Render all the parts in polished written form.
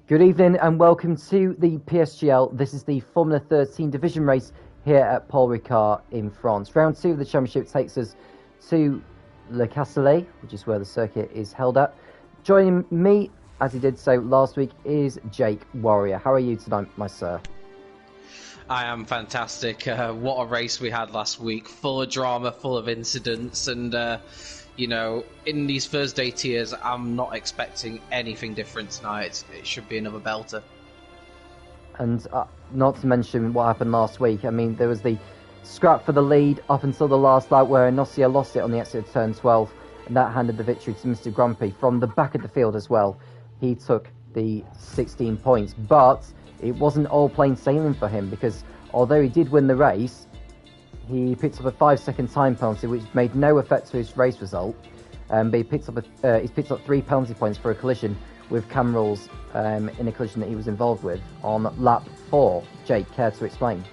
Good evening and welcome to the PSGL. This is the Formula 13 division race here at Paul Ricard in France. Round 2 of the championship takes us to Le Castellet, which is where the circuit is held at. Joining me, as he did so last week, is Jake Warrior. How are you tonight, my sir? I am fantastic. What a race we had last week. Full of drama, full of incidents, and in these Thursday tiers, I'm not expecting anything different tonight. It should be another belter. And not to mention what happened last week. I mean, there was the scrap for the lead up until the last lap where Inosia lost it on the exit of turn 12, and that handed the victory to Mr. Grumpy from the back of the field as well. He took the 16 points, but it wasn't all plain sailing for him, because although he did win the race, he picked up a 5-second time penalty, which made no effect to his race result. But he's picked up 3 penalty points for a collision with Cam Rules in a collision that he was involved with on lap 4. Jake, care to explain?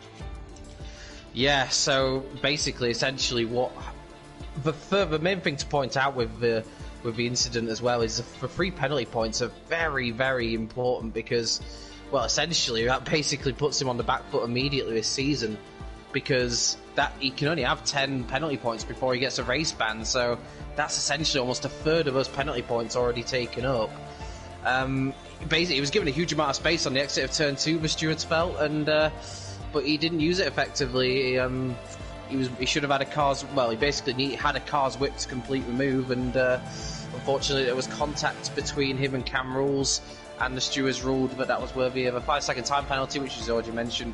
Yeah, so basically, essentially, the main thing to point out with the incident as well is the 3 penalty points are very, very important because, well, essentially that basically puts him on the back foot immediately this season, because that he can only have 10 penalty points before he gets a race ban, so that's essentially almost a third of those penalty points already taken up. Basically, he was given a huge amount of space on the exit of turn 2, the stewards felt, and but he didn't use it effectively. He should have had he basically had a car's whip to complete the move, and unfortunately there was contact between him and Cam Rules, and the stewards ruled that that was worthy of a 5-second time penalty, which, as already mentioned,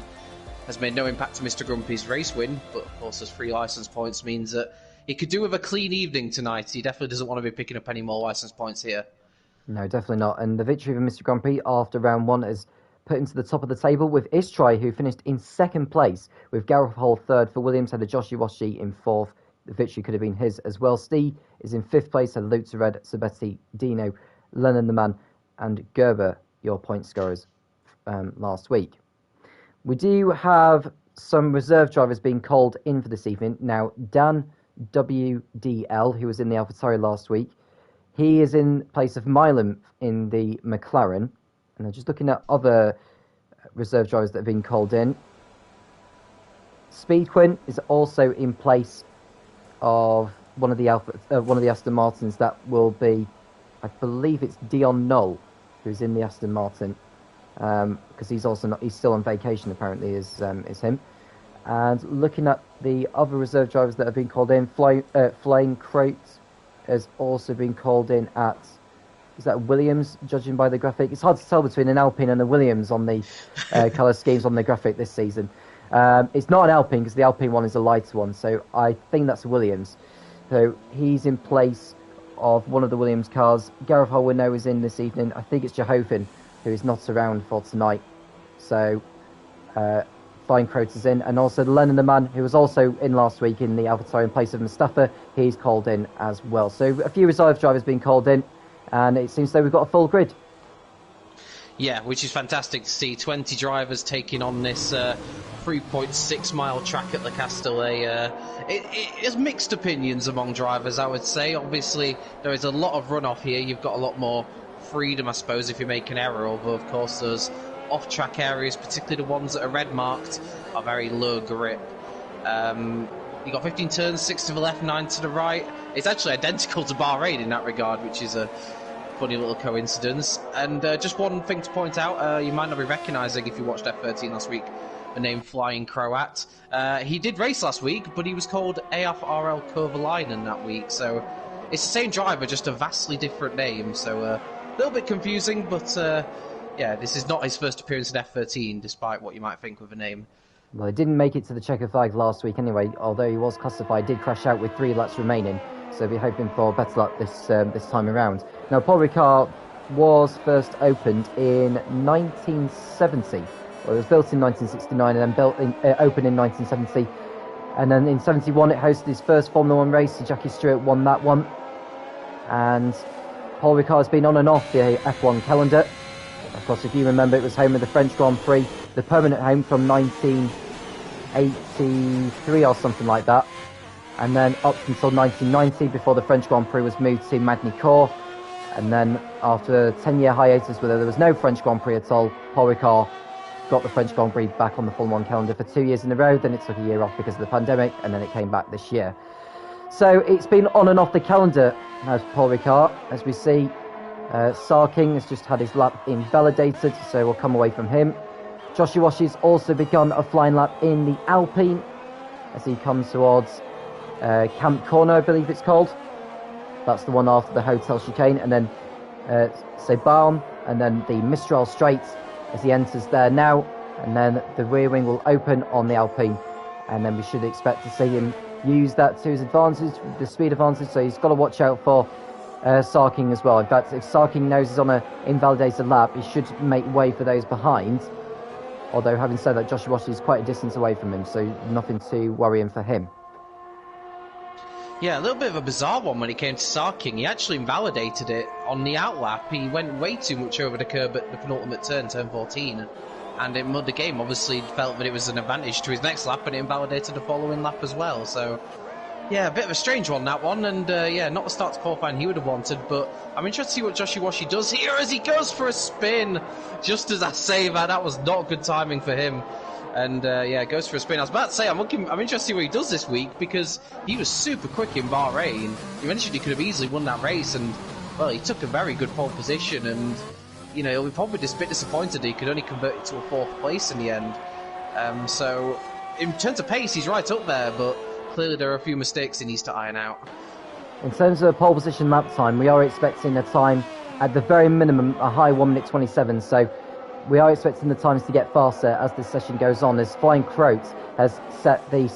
has made no impact to Mr. Grumpy's race win, but of course those 3 licence points means that he could do with a clean evening tonight. He definitely doesn't want to be picking up any more licence points here. No, definitely not. And the victory for Mr. Grumpy after round 1 is put into the top of the table with Istrai, who finished in 2nd place, with Gareth Hall 3rd for Williams, had a Joshi Washi in 4th. The victory could have been his as well. Steve is in 5th place, had Luke to Red, Sabetti, Dino, Lennon the Man, and Gerber, your point scorers last week. We do have some reserve drivers being called in for this evening. Now, Dan WDL, who was in the AlphaTauri last week, he is in place of Milan in the McLaren. And I'm just looking at other reserve drivers that have been called in. Speedquin is also in place of one of the Aston Martins. That will be, I believe it's Dion Knoll, who's in the Aston Martin. Because he's still on vacation apparently, is him. And looking at the other reserve drivers that have been called in, Flying Croat has also been called in at, is that Williams, judging by the graphic? It's hard to tell between an Alpine and a Williams on the colour schemes on the graphic this season. It's not an Alpine because the Alpine one is a lighter one, so I think that's a Williams. So he's in place of one of the Williams cars. Gareth Hall we know is in this evening. I think it's Jehoven, who is not around for tonight. So Flying Croat is in, and also Lennon the Man, who was also in last week in the AlphaTauri in place of Mustafa, he's called in as well. So a few reserve drivers being called in, and it seems though we've got a full grid. Yeah, which is fantastic to see. 20 drivers taking on this 3.6 mile track at the Castellet. It has mixed opinions among drivers, I would say. Obviously, there is a lot of runoff here. You've got a lot more freedom, I suppose, if you make an error. Although, of course, those off-track areas, particularly the ones that are red-marked, are very low grip. You've got 15 turns, 6 to the left, 9 to the right. It's actually identical to Bahrain in that regard, which is a funny little coincidence. And just one thing to point out, you might not be recognising if you watched F13 last week, the name Flying Croat. He did race last week, but he was called AFRL Kovalainen that week, so it's the same driver, just a vastly different name, so a little bit confusing, but yeah, this is not his first appearance in F13, despite what you might think with a name. Well, he didn't make it to the checker flag last week anyway, although he was classified, did crash out with 3 laps remaining, so we're hoping for better luck this time around. Now, Paul Ricard was first opened in 1970. Well, it was built in 1969 and then opened in 1970. And then in 71 it hosted his first Formula 1 race, Jackie Stewart won that one. And Paul Ricard has been on and off the F1 calendar. Of course, if you remember, it was home of the French Grand Prix, the permanent home from 1983 or something like that. And then up until 1990, before the French Grand Prix was moved to Magny-Cours. And then after a 10-year hiatus where there was no French Grand Prix at all, Paul Ricard got the French Grand Prix back on the Formula 1 calendar for 2 years in a row. Then it took a year off because of the pandemic, and then it came back this year. So it's been on and off the calendar as Paul Ricard. As we see, Sarking has just had his lap invalidated, so we'll come away from him. Joshi Washi's also begun a flying lap in the Alpine as he comes towards Camp Corner, I believe it's called. That's the one after the hotel chicane, and then Sebaum, and then the Mistral Straight as he enters there now, and then the rear wing will open on the Alpine, and then we should expect to see him use that to his advantage, the speed advantage, so he's got to watch out for Sarking as well. In fact, if Sarking knows he's on an invalidated lap, he should make way for those behind, although having said that, Joshi Washi is quite a distance away from him, so nothing too worrying for him. Yeah, a little bit of a bizarre one when it came to Sarking. He actually invalidated it on the outlap. He went way too much over the curb at the penultimate turn 14. And in the game, obviously, felt that it was an advantage to his next lap, and it invalidated the following lap as well. So, yeah, a bit of a strange one, that one. And, yeah, not the start to qualifying he would have wanted. But I'm interested to see what Joshi Washi does here as he goes for a spin. Just as I say that was not good timing for him. And, yeah, goes for a spin. I was about to say, I'm interested to see what he does this week, because he was super quick in Bahrain. You mentioned he could have easily won that race, and, well, he took a very good pole position, and, you know, he'll be probably just a bit disappointed he could only convert it to a 4th place in the end. So, in terms of pace, he's right up there, but clearly there are a few mistakes he needs to iron out. In terms of pole position lap time, we are expecting a time, at the very minimum, a high 1 minute 27, so we are expecting the times to get faster as this session goes on, as Flying Croat has set the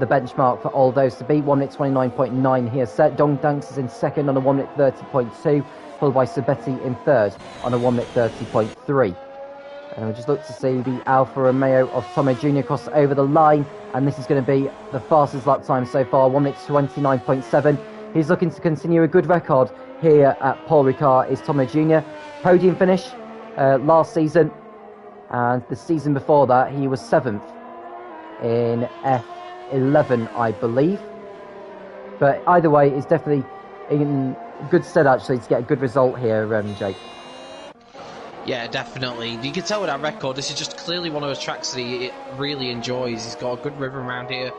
benchmark for all those to beat. 1 minute 29.9 here set. Dong Danks is in second on a 1 minute 30.2, followed by Sabetti in third on a 1 minute 30.3. And we just look to see the Alfa Romeo of Tomo Jr. cross over the line, and this is going to be the fastest lap time so far, 1 minute 29.7. He's looking to continue a good record here at Paul Ricard is Tomo Jr. Podium finish last season, and the season before that he was 7th in F11, I believe. But either way, it's definitely in good stead actually to get a good result here, Jake. Yeah, definitely. You can tell with that record, this is just clearly one of those tracks that he really enjoys. He's got a good rhythm around here,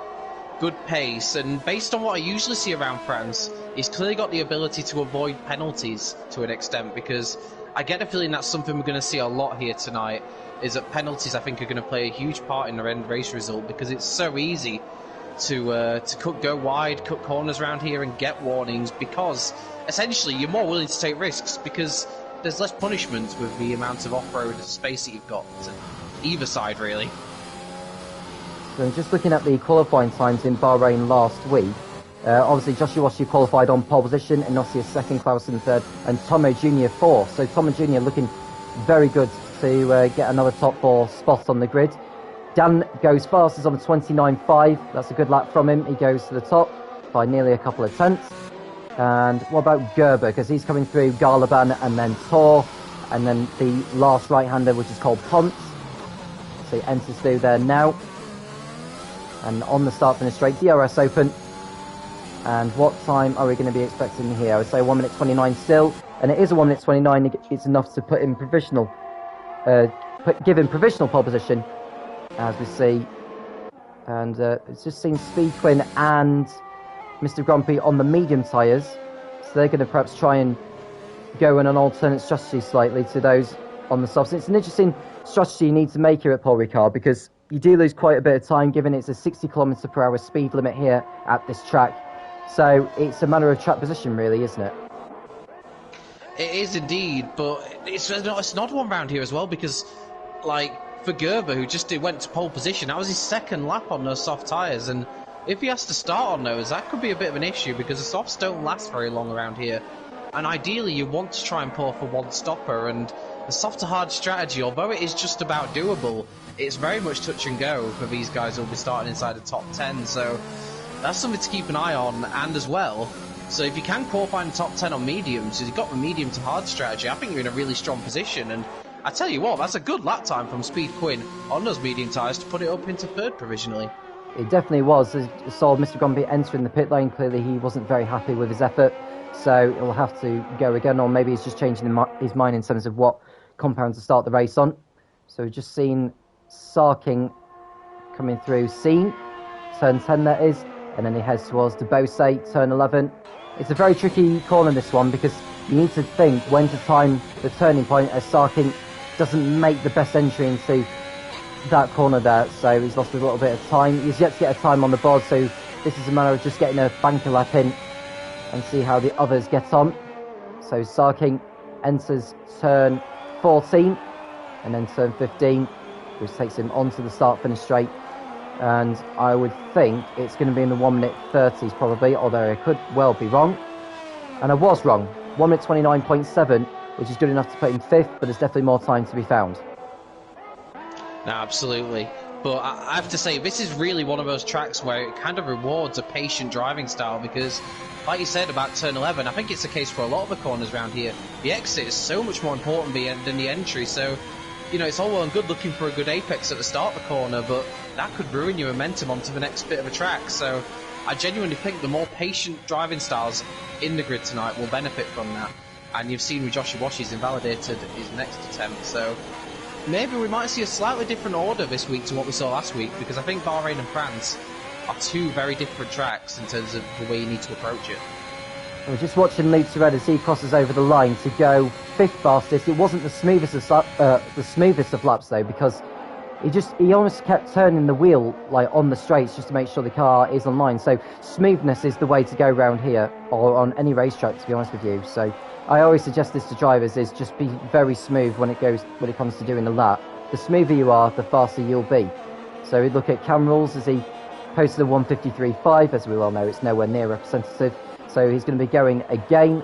good pace, and based on what I usually see around France, he's clearly got the ability to avoid penalties to an extent, because I get a feeling that's something we're going to see a lot here tonight, is that penalties, I think, are going to play a huge part in the end race result, because it's so easy to go wide, cut corners around here and get warnings, because essentially you're more willing to take risks, because there's less punishment with the amount of off-road space that you've got to either side, really. So just looking at the qualifying times in Bahrain last week, obviously Joshi Washi qualified on pole position, Inossia second, Clausen third, and Tomo Jr. fourth. So Tomo Jr. looking very good to get another top 4 spot on the grid. Dan goes fastest on the 29.5. That's a good lap from him. He goes to the top by nearly a couple of tenths. And what about Gerber? Because he's coming through Garlaban and then Tor, and then the last right-hander, which is called Pont. So he enters through there now. And on the start-finish straight, DRS open. And what time are we going to be expecting here? I would say 1 minute 29 still, and it is a 1 minute 29. It's enough to put in provisional, give him provisional pole position, as we see. And it's just seen Speed Quinn and Mr. Grumpy on the medium tyres, so they're going to perhaps try and go in an alternate strategy slightly to those on the softs. It's an interesting strategy you need to make here at Paul Ricard, because you do lose quite a bit of time, given it's a 60 km/h speed limit here at this track. So it's a matter of track position, really, isn't it? It is indeed, but it's an odd one round here as well, because, like, for Gerber, who just went to pole position, that was his second lap on those soft tyres, and if he has to start on those, that could be a bit of an issue, because the softs don't last very long around here. And ideally, you want to try and pull off a one-stopper, and the soft-to-hard strategy, although it is just about doable, it's very much touch and go for these guys who will be starting inside the top 10, so that's something to keep an eye on, and as well, so if you can qualify in the top 10 on mediums, if you've got the medium to hard strategy, I think you're in a really strong position, and I tell you what, that's a good lap time from Speed Quinn on those medium tyres to put it up into third provisionally. It definitely was. I saw Mr. Grumpy entering the pit lane. Clearly he wasn't very happy with his effort. so he'll have to go again, or maybe he's just changing his mind in terms of what compound to start the race on. So we've just seen Sarking coming through Scene, turn 10 that is, and then he heads towards Debose, turn 11. It's a very tricky corner, this one, because you need to think when to time the turning point as Sarking doesn't make the best entry into that corner there, so he's lost a little bit of time. He's yet to get a time on the board, so this is a matter of just getting a banker lap in and see how the others get on. So Sarking enters turn 14 and then turn 15, which takes him onto the start-finish straight. And I would think it's going to be in the 1 minute 30s probably, although I could well be wrong. And I was wrong. 1 minute 29.7, which is good enough to put him 5th, but there's definitely more time to be found. No, absolutely. But I have to say, this is really one of those tracks where it kind of rewards a patient driving style because, like you said about turn 11, I think it's the case for a lot of the corners around here. The exit is so much more important than the entry, so you know, it's all well and good looking for a good apex at the start of the corner, but that could ruin your momentum onto the next bit of a track. So I genuinely think the more patient driving styles in the grid tonight will benefit from that. And you've seen with Josh Iwashi's invalidated his next attempt, so maybe we might see a slightly different order this week to what we saw last week, because I think Bahrain and France are two very different tracks in terms of the way you need to approach it. We're just watching Luke Surred as he crosses over the line to go 5th fastest. It wasn't the smoothest of laps though, because he almost kept turning the wheel like on the straights just to make sure the car is on line. So smoothness is the way to go round here, or on any racetrack, to be honest with you. So I always suggest this to drivers: is just be very smooth when it comes to doing a lap. The smoother you are, the faster you'll be. So we look at Cam Rules as he posted a 1:53.5. As we well know, it's nowhere near representative. So he's going to be going again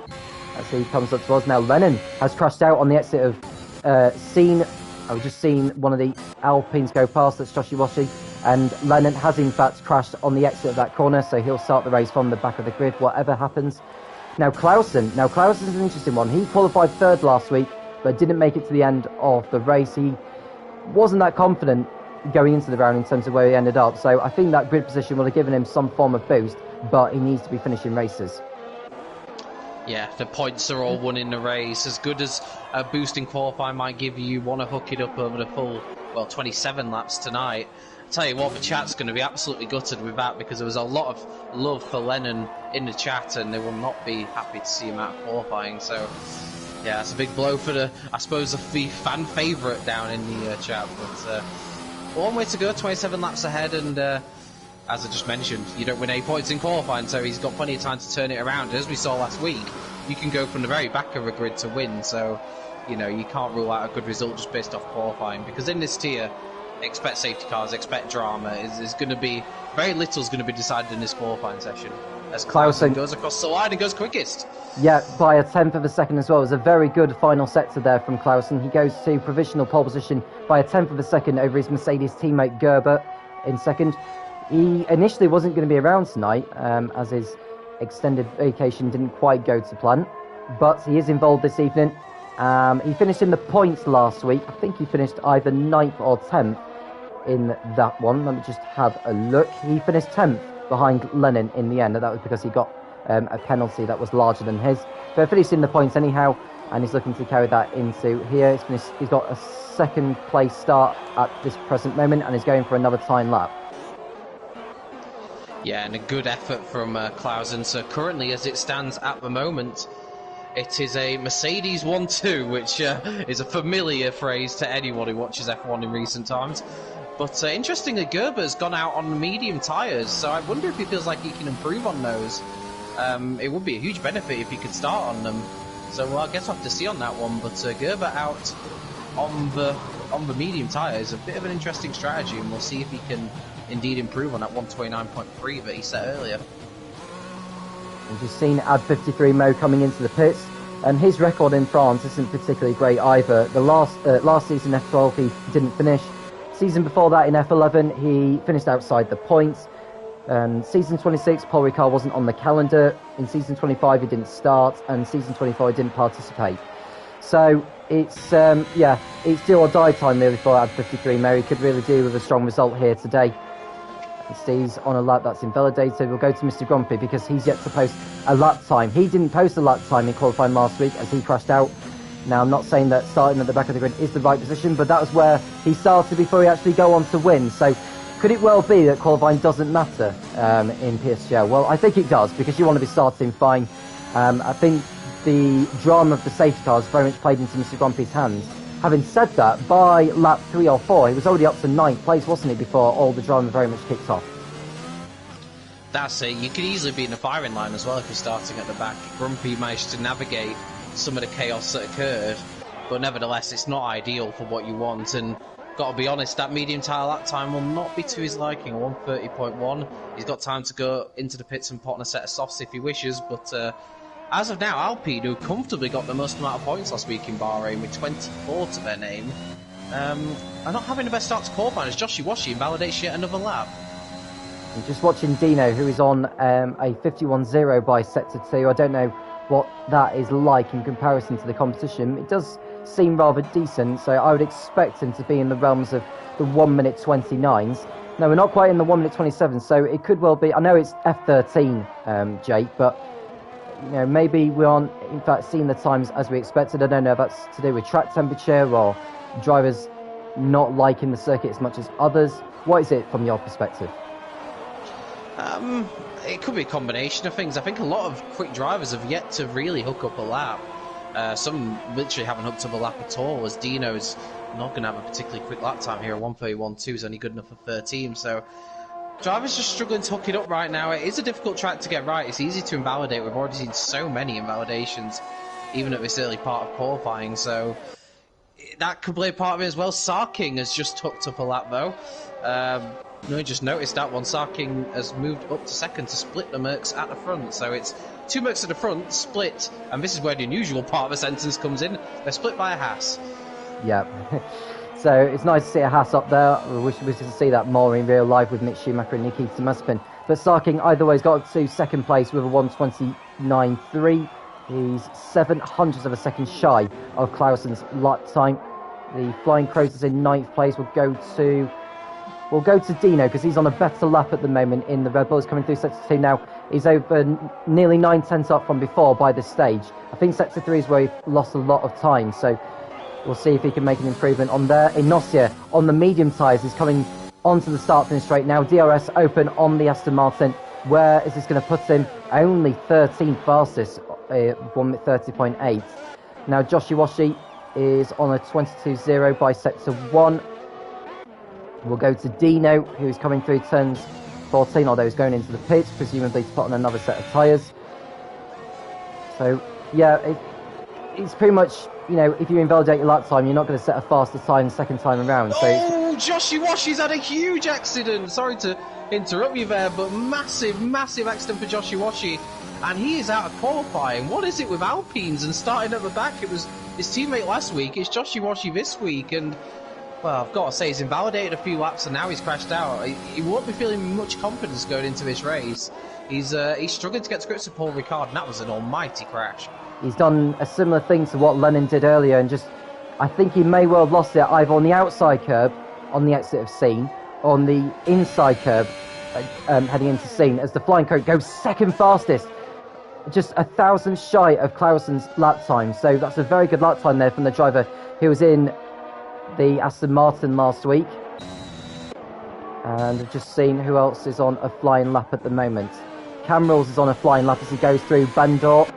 as he comes up to us. Now Lennon has crashed out on the exit of Scene. I've just seen one of the Alpines go past, that's Josh Iwashi, and Lennon has in fact crashed on the exit of that corner, so he'll start the race from the back of the grid, whatever happens. Now Clausen's an interesting one. He qualified 3rd last week, but didn't make it to the end of the race. He wasn't that confident going into the round in terms of where he ended up, so I think that grid position would have given him some form of boost, but he needs to be finishing races. Yeah, the points are all won in the race. As good as a boost in qualifying might give you, want to hook it up over the full, 27 laps tonight. I'll tell you what, the chat's going to be absolutely gutted with that, because there was a lot of love for Lennon in the chat, and they will not be happy to see him out of qualifying. So, yeah, it's a big blow for the fan favourite down in the chat. But one way to go, 27 laps ahead, and as I just mentioned, you don't win 8 points in qualifying, so he's got plenty of time to turn it around. As we saw last week, you can go from the very back of a grid to win, so you know you can't rule out a good result just based off qualifying, because in this tier, expect safety cars, expect drama. Is going to be very little is going to be decided in this qualifying session as Clausen goes across the line and goes quickest. Yeah, by a 10th of a second as well. It was a very good final sector there from Clausen. He goes to provisional pole position by a 10th of a second over his Mercedes teammate Gerber in second. He initially wasn't going to be around tonight, as his extended vacation didn't quite go to plan, but he is involved this evening. He finished in the points last week. I think he finished either 9th or 10th in that one. Let me just have a look. He finished 10th behind Lennon in the end, and that was because he got a penalty that was larger than his. But finished in the points anyhow, and he's looking to carry that into here. He's got a 2nd place start at this present moment, and he's going for another time lap. Yeah, and a good effort from Clausen. So currently, as it stands at the moment, it is a Mercedes 1-2, which is a familiar phrase to anyone who watches F1 in recent times. But interestingly, Gerber's gone out on medium tyres, so I wonder if he feels like he can improve on those. It would be a huge benefit if he could start on them. So well, I guess we'll have to see on that one. But Gerber out on the medium tyres, a bit of an interesting strategy, and we'll see if he can indeed improve on that 129.3 that he set earlier. We've just seen Ad53 Mo coming into the pits, and his record in France isn't particularly great either. The last season F12 he didn't finish. Season before that in F11 he finished outside the points. Season 26 Paul Ricard wasn't on the calendar. In season 25 he didn't start, and season 24 he didn't participate. So it's do or die time really for Ad53 Mo. He could really do with a strong result here today. He's on a lap that's invalidated. We'll go to Mr. Grumpy because he's yet to post a lap time. He didn't post a lap time in qualifying last week as he crashed out. Now, I'm not saying that starting at the back of the grid is the right position, but that was where he started before he actually go on to win. So could it well be that qualifying doesn't matter in PSGL? Well, I think it does, because you want to be starting fine. I think the drama of the safety cars very much played into Mr. Grumpy's hands. Having said that, by lap 3 or 4, he was already up to 9th place, wasn't he, before all the drama very much kicked off? That's it. You could easily be in the firing line as well if you're starting at the back. Grumpy managed to navigate some of the chaos that occurred, but nevertheless, it's not ideal for what you want. And got to be honest, that medium tyre lap time will not be to his liking. 1:30.1. He's got time to go into the pits and pot on a set of softs if he wishes, but as of now, Alpine, who comfortably got the most amount of points last week in Bahrain with 24 to their name, are not having the best start to qualifying as Joshi Washi invalidates yet another lap. I'm just watching Dino, who is on a 51.0 by Sector 2. I don't know what that is like in comparison to the competition. It does seem rather decent, so I would expect him to be in the realms of the 1 minute 29s. No, we're not quite in the 1 minute 27, so it could well be. I know it's F13, Jake, but you know, maybe we aren't in fact seeing the times as we expected. I don't know if that's to do with track temperature or drivers not liking the circuit as much as others. What is it from your perspective? It could be a combination of things. I think a lot of quick drivers have yet to really hook up a lap. Some literally haven't hooked up a lap at all, as Dino's not going to have a particularly quick lap time here. 1:31.2 is only good enough for 13, so drivers just struggling to hook it up right now. It is a difficult track to get right. It's easy to invalidate. We've already seen so many invalidations, even at this early part of qualifying, so that could play a part of it as well. Sarking has just hooked up a lap, though. No, I just noticed that one. Sarking has moved up to second to split the Mercs at the front. So it's 2 Mercs at the front, split, and this is where the unusual part of the sentence comes in. They're split by a Haas. Yeah. So it's nice to see a Haas up there. We wish we could see that more in real life with Mick Schumacher and Nikita Mazepin. But Sarking either way has got to second place with a 1:29.3. He's 700ths of a second shy of Clausen's lap time. The Flying Crows is in 9th place. We'll go to Dino because he's on a better lap at the moment in the Red Bull. He's coming through Sector 2 now. He's over nearly 9/10 up from before by this stage. I think Sector 3 is where he lost a lot of time, so we'll see if he can make an improvement on there. Ignacia on the medium tyres is coming onto the start finish straight now. DRS open on the Aston Martin. Where is this going to put him? Only 13th fastest, 1:30.8. Now Joshi Washi is on a 22.0 by Sector 1. We'll go to Dino, who's coming through turns 14, although he's going into the pits, presumably to put on another set of tyres. So, yeah, it's pretty much, you know, if you invalidate your lap time, you're not going to set a faster time the second time around. So Joshi Washi's had a huge accident. Sorry to interrupt you there, but massive accident for Joshi Washi. And he is out of qualifying. What is it with Alpines and starting at the back? It was his teammate last week. It's Joshi Washi this week. And well, I've got to say, he's invalidated a few laps and now he's crashed out. He won't be feeling much confidence going into this race. He's struggling to get to grips with Paul Ricard, and that was an almighty crash. He's done a similar thing to what Lennon did earlier, and just, I think he may well have lost it either on the outside curb, on the exit of Scene, or on the inside curb, heading into Scene, as the Flying Coat goes second fastest. Just 1,000 shy of Clausen's lap time, so that's a very good lap time there from the driver who was in the Aston Martin last week. And I've just seen who else is on a flying lap at the moment. Camrils is on a flying lap as he goes through Bandor.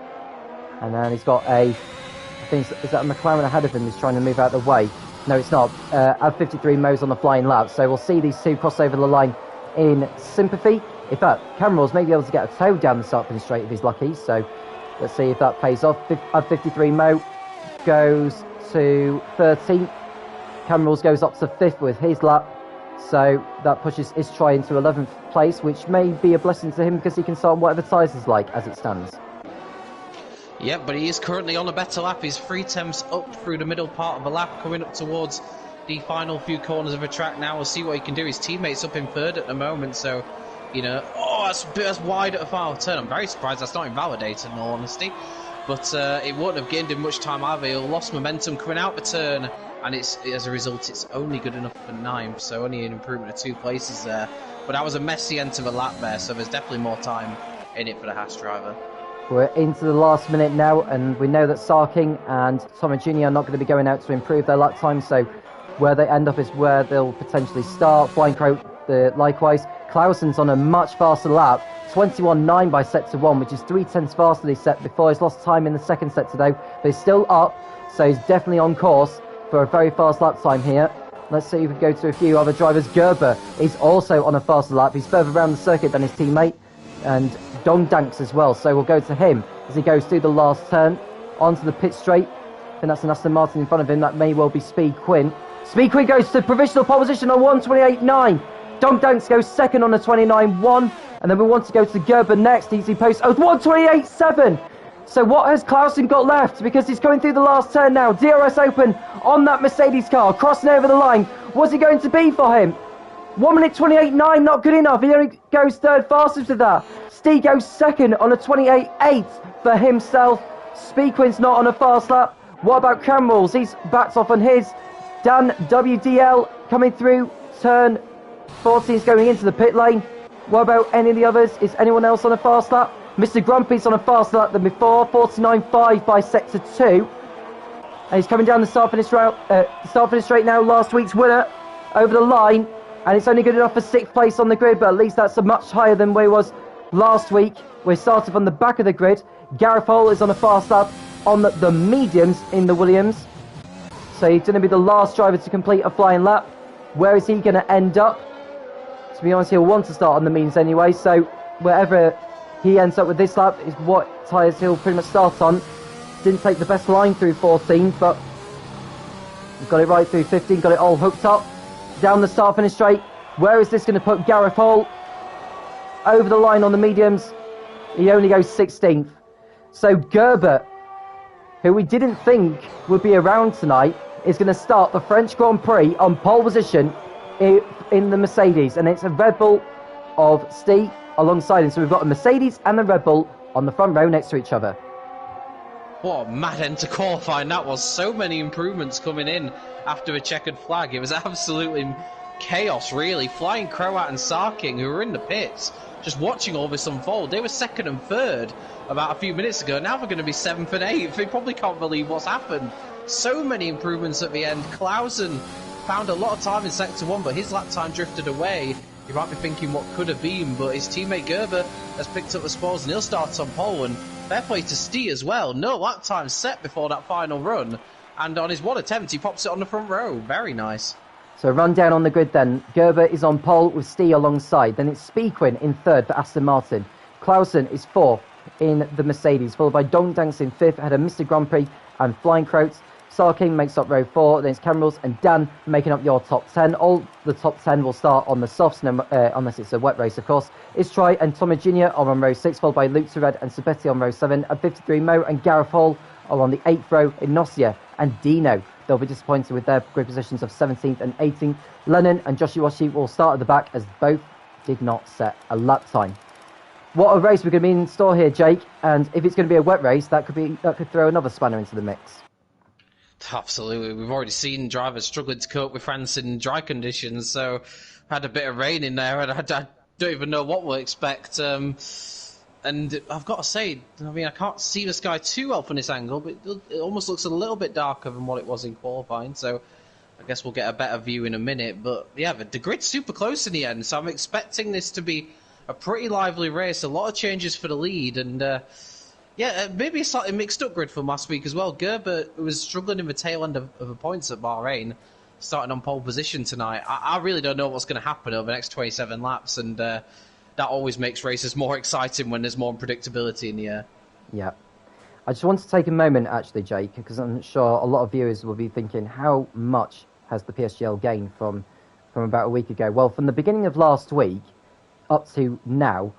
And then he's got a, I think, is that a McLaren ahead of him who's trying to move out of the way? No, it's not. F13 Mo's on the flying lap. So we'll see these two cross over the line in sympathy. In fact, Camrils may be able to get a toe down the start finish straight if he's lucky. So let's see if that pays off. F53 Mo goes to 13th. Camrils goes up to 5th with his lap. So that pushes his try into 11th place, which may be a blessing to him because he can start on whatever tyres he's like as it stands. Yeah, but he is currently on a better lap. He's 3/10 up through the middle part of the lap, coming up towards the final few corners of the track now. We'll see what he can do. His teammate's up in 3rd at the moment, so, you know, that's wide at a final turn. I'm very surprised that's not invalidated, in all honesty. But it wouldn't have gained him much time either. He lost momentum coming out the turn and as a result, it's only good enough for 9th, so only an improvement of 2 places there. But that was a messy end to the lap there, so there's definitely more time in it for the Haas driver. We're into the last minute now, and we know that Sarking and Thomas Jr. are not going to be going out to improve their lap time, so where they end up is where they'll potentially start. Flying Crow, likewise. Clausen's on a much faster lap, 21.9 by sector 1, which is 0.3 faster than he set before. He's lost time in the second sector though, but he's still up, so he's definitely on course for a very fast lap time here. Let's see if we can go to a few other drivers. Gerber is also on a faster lap. He's further around the circuit than his teammate, and Dongdanks as well. So we'll go to him as he goes through the last turn onto the pit straight. I think that's an Aston Martin in front of him. That may well be Speed Quinn. Speed Quinn goes to provisional pole position on 1:28.9. Dongdanks goes second on a 29.1. And then we want to go to Gerber next. Easy post. Oh, 1:28.7. So what has Clausen got left? Because he's going through the last turn now. DRS open on that Mercedes car, crossing over the line. What's it going to be for him? 1:28.9, not good enough. He only goes third fastest with that. Steve goes second on a 28.8 for himself. Speedquin's not on a fast lap. What about Camrals? He's backed off on his. Dan WDL coming through. Turn 14 is going into the pit lane. What about any of the others? Is anyone else on a fast lap? Mr. Grumpy's on a faster lap than before, 49.5 by sector 2. And he's coming down the start finish straight now. Last week's winner over the line. And it's only good enough for 6th place on the grid, but at least that's a much higher than where he was last week. We started from the back of the grid. Gareth Hole is on a fast lap on the mediums in the Williams. So he's going to be the last driver to complete a flying lap. Where is he going to end up? To be honest, he'll want to start on the means anyway, so wherever he ends up with this lap is what tyres he'll pretty much start on. Didn't take the best line through 14, but got it right through 15, got it all hooked up. Down the start finish straight. Where is this going to put Gareth Hole? Over the line on the mediums. He only goes 16th. So Gerber, who we didn't think would be around tonight, is going to start the French Grand Prix on pole position in the Mercedes, and it's a Red Bull of Steve alongside him. So we've got a Mercedes and a Red Bull on the front row next to each other. What a mad end to qualifying that was. So many improvements coming in after a checkered flag. It was absolutely chaos, really. Flying Croat and Sarking, who were in the pits, just watching all this unfold. They were second and third about a few minutes ago. Now they're going to be 7th and 8th. They probably can't believe what's happened. So many improvements at the end. Clausen found a lot of time in sector 1, but his lap time drifted away. You might be thinking what could have been, but his teammate Gerber has picked up the spoils and he'll start on pole. And fair play to Stee as well. No lap time set before that final run. And on his one attempt, he pops it on the front row. Very nice. So run down on the grid then. Gerber is on pole with Stee alongside. Then it's Speedquin in third for Aston Martin. Clausen is fourth in the Mercedes, followed by Dongdanks in fifth, ahead of Mr. Grand Prix and Flying Croats. Sarking makes up row 4, then it's Camrals and Dan making up your top 10. All the top 10 will start on the softs, unless it's a wet race, of course. Istrai and Thomas Jr. are on row 6, followed by Luke Red and Sabetti on row 7. At 53, Mo and Gareth Hall are on the 8th row. Ignacia and Dino, they'll be disappointed with their grid positions of 17th and 18th. Lennon and Joshiwashi will start at the back, as both did not set a lap time. What a race we're going to be in store here, Jake. And if it's going to be a wet race, that could throw another spanner into the mix. Absolutely. We've already seen drivers struggling to cope with France in dry conditions, so had a bit of rain in there, and I don't even know what we'll expect. And I've got to say, I mean, I can't see the sky too well from this angle, but it almost looks a little bit darker than what it was in qualifying, so I guess we'll get a better view in a minute. But yeah, the grid's super close in the end, so I'm expecting this to be a pretty lively race. A lot of changes for the lead, and yeah, maybe a slightly mixed up grid from last week as well. Gerber was struggling in the tail end of the points at Bahrain, starting on pole position tonight. I really don't know what's going to happen over the next 27 laps, and that always makes races more exciting when there's more unpredictability in the air. Yeah. I just want to take a moment, actually, Jake, because I'm sure a lot of viewers will be thinking, how much has the PSGL gained from about a week ago? Well, from the beginning of last week up to now,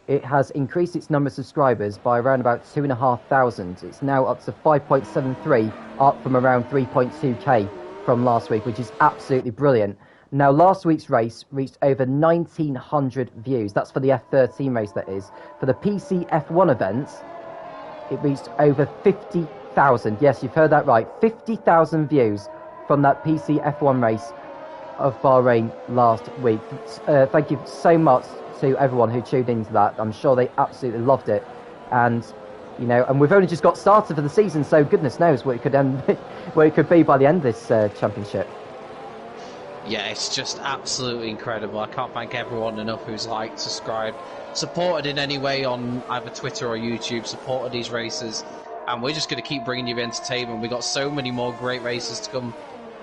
it has increased its number of subscribers by around about 2,500. It's now up to 5.73, up from around 3.2k from last week, which is absolutely brilliant. Now, last week's race reached over 1,900 views. That's for the F13 race, that is. For the PC F1 events, it reached over 50,000. Yes, you've heard that right. 50,000 views from that PC F1 race of Bahrain last week. Thank you so much to everyone who tuned into that. I'm sure they absolutely loved it. And and we've only just got started for the season, so goodness knows what it could be by the end of this championship. Yeah, it's just absolutely incredible. I can't thank everyone enough who's liked, subscribed, supported in any way on either Twitter or YouTube, supported these races. And we're just going to keep bringing you entertainment. We've got so many more great races to come,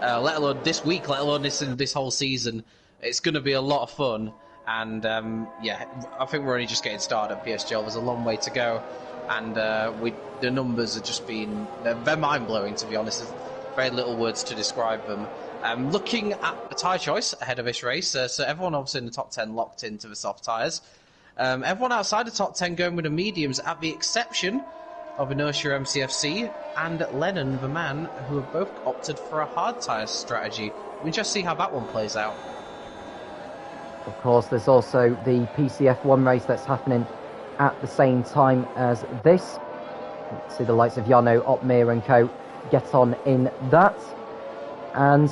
let alone this week, let alone this whole season. It's going to be a lot of fun. And I think we're only just getting started at PSGL. There's a long way to go. And the numbers have just been, they're mind-blowing, to be honest. There's very little words to describe them. Looking at the tyre choice ahead of this race, so everyone obviously in the top 10 locked into the soft tyres. Everyone outside the top 10 going with the mediums, at the exception of Inertia MCFC and Lennon, the man, who have both opted for a hard tyre strategy. We just see how that one plays out. Of course, there's also the PCF1 race that's happening at the same time as this. See the likes of Jarno, Opmeer and co get on in that. And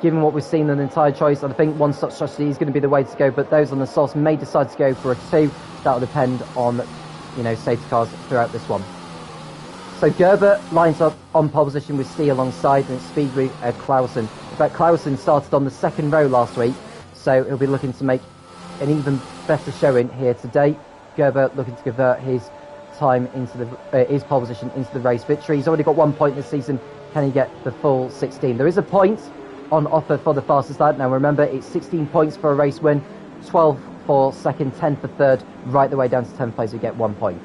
given what we've seen in the entire choice, I think one such strategy is going to be the way to go, but those on the sauce may decide to go for a 2. That will depend on, safety cars throughout this one. So Gerber lines up on pole position with Stee alongside, and it's Speedway Clausen. In fact, Clausen started on the second row last week, so he'll be looking to make an even better showing here today. Gerber looking to convert his time into his pole position into the race victory. He's already got 1 point this season. Can he get the full 16? There is a point on offer for the fastest lap. Now remember, it's 16 points for a race win, 12 for second, 10 for third, right the way down to 10th place. You get 1 point.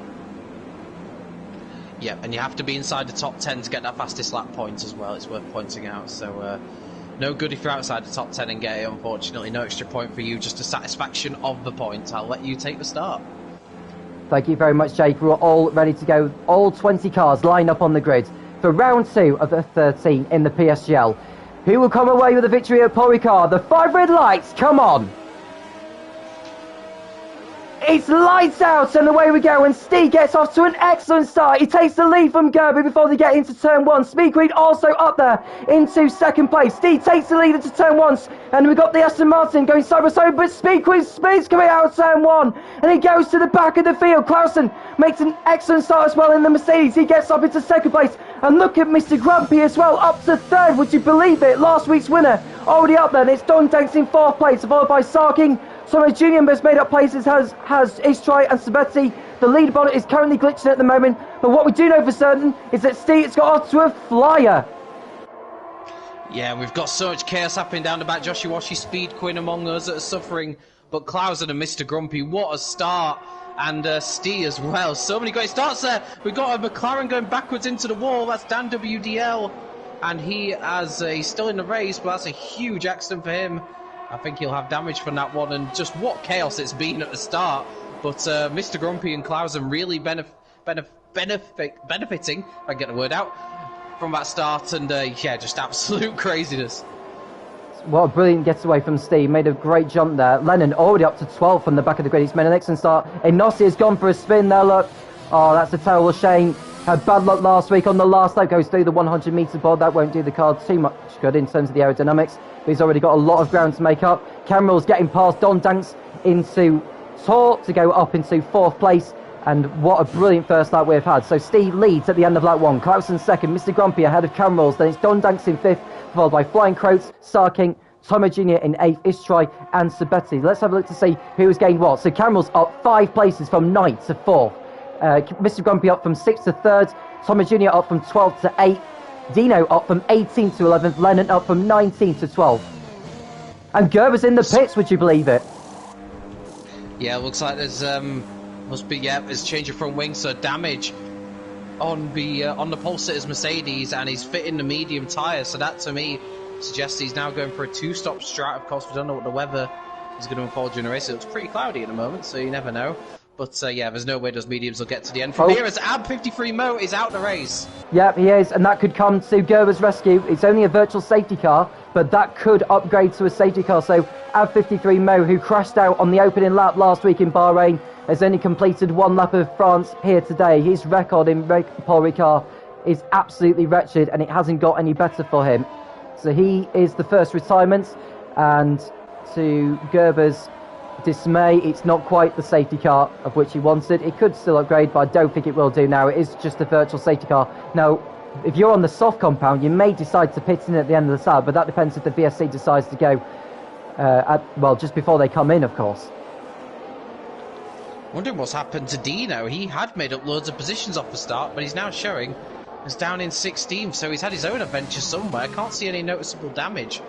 Yeah, and you have to be inside the top 10 to get that fastest lap point as well. It's worth pointing out. So no good if you're outside the top 10 and get it, unfortunately. No extra point for you, just the satisfaction of the points. I'll let you take the start. Thank you very much, Jake. We're all ready to go. All 20 cars line up on the grid for round 2 of the F13 in the PSGL. Who will come away with the victory at Paul Ricard? The 5 red lights, come on! It's lights out and away we go, and Stee gets off to an excellent start. He takes the lead from Gerby before they get into turn 1. Speedweed also up there into second place. Stee takes the lead into turn 1, and we've got the Aston Martin going side by side, but Speed's coming out of turn 1, and he goes to the back of the field. Clausen makes an excellent start as well in the Mercedes. He gets up into second place, and look at Mr. Grumpy as well, up to third. Would you believe it? Last week's winner already up there, and it's Don Danks in 4th place, followed by Sarking. Thomas Junior has made up places, has Istrai and Sabetti. The leaderboard is currently glitching at the moment, but what we do know for certain is that Steve's got off to a flyer. Yeah, we've got so much chaos happening down the back. Joshua Washi, Speed Quinn among us that are suffering, but Clausen and Mr. Grumpy, what a start. And Stee as well. So many great starts there. We've got a McLaren going backwards into the wall. That's Dan WDL. And he's still in the race, but that's a huge accident for him. I think he'll have damage from that one, and just what chaos it's been at the start. But Mr. Grumpy and Clausen really benefiting, if I get the word out, from that start, and just absolute craziness. What a brilliant getaway from Steve. Made a great jump there. Lennon already up to 12 from the back of the grid. He's made an excellent start. Enossi has gone for a spin there, look. Oh, that's a terrible shame. Had bad luck last week on the last lap. Goes through the 100 metre board. That won't do the car too much good in terms of the aerodynamics. But he's already got a lot of ground to make up. Cameral's getting past Don Danks into Tor to go up into 4th place. And what a brilliant first lap we've had. So Steve leads at the end of lap 1. Clausen second. Mr. Grumpy ahead of Cameral's. Then it's Don Danks in 5th, followed by Flying Croats, Sarking, Tomo Jr. in 8th, Istrai and Sabetti. Let's have a look to see who has gained what. So Cameral's up 5 places from 9th to 4th. Mr. Grumpy up from 6th to 3rd. Tomo Jr. up from 12th to 8th. Dino up from 18th to 11th. Lennon up from 19th to 12th. And Gerber's in the pits, would you believe it? Yeah, it looks like there's there's change of front wing, so damage on the pole sitter's Mercedes, and he's fitting the medium tyre. So that to me suggests he's now going for a 2-stop strat. Of course, we don't know what the weather is going to unfold during the race. It looks pretty cloudy at the moment, so you never know. But there's no way those mediums will get to the end. From here, as AB53 Mo is out the race. Yep, he is, and that could come to Gerber's rescue. It's only a virtual safety car, but that could upgrade to a safety car. So AB53 Mo, who crashed out on the opening lap last week in Bahrain, has only completed 1 lap of France here today. His record in Paul Ricard is absolutely wretched, and it hasn't got any better for him. So he is the first retirement, and to Gerber's dismay, it's not quite the safety car of which he wanted. It could still upgrade, but I don't think it will do now. It is just a virtual safety car. Now, if you're on the soft compound, you may decide to pit in at the end of the lap, but that depends if the VSC decides to go just before they come in, of course. Wondering what's happened to Dino. He had made up loads of positions off the start, but he's now showing as down in 16th, so he's had his own adventure somewhere. Can't see any noticeable damage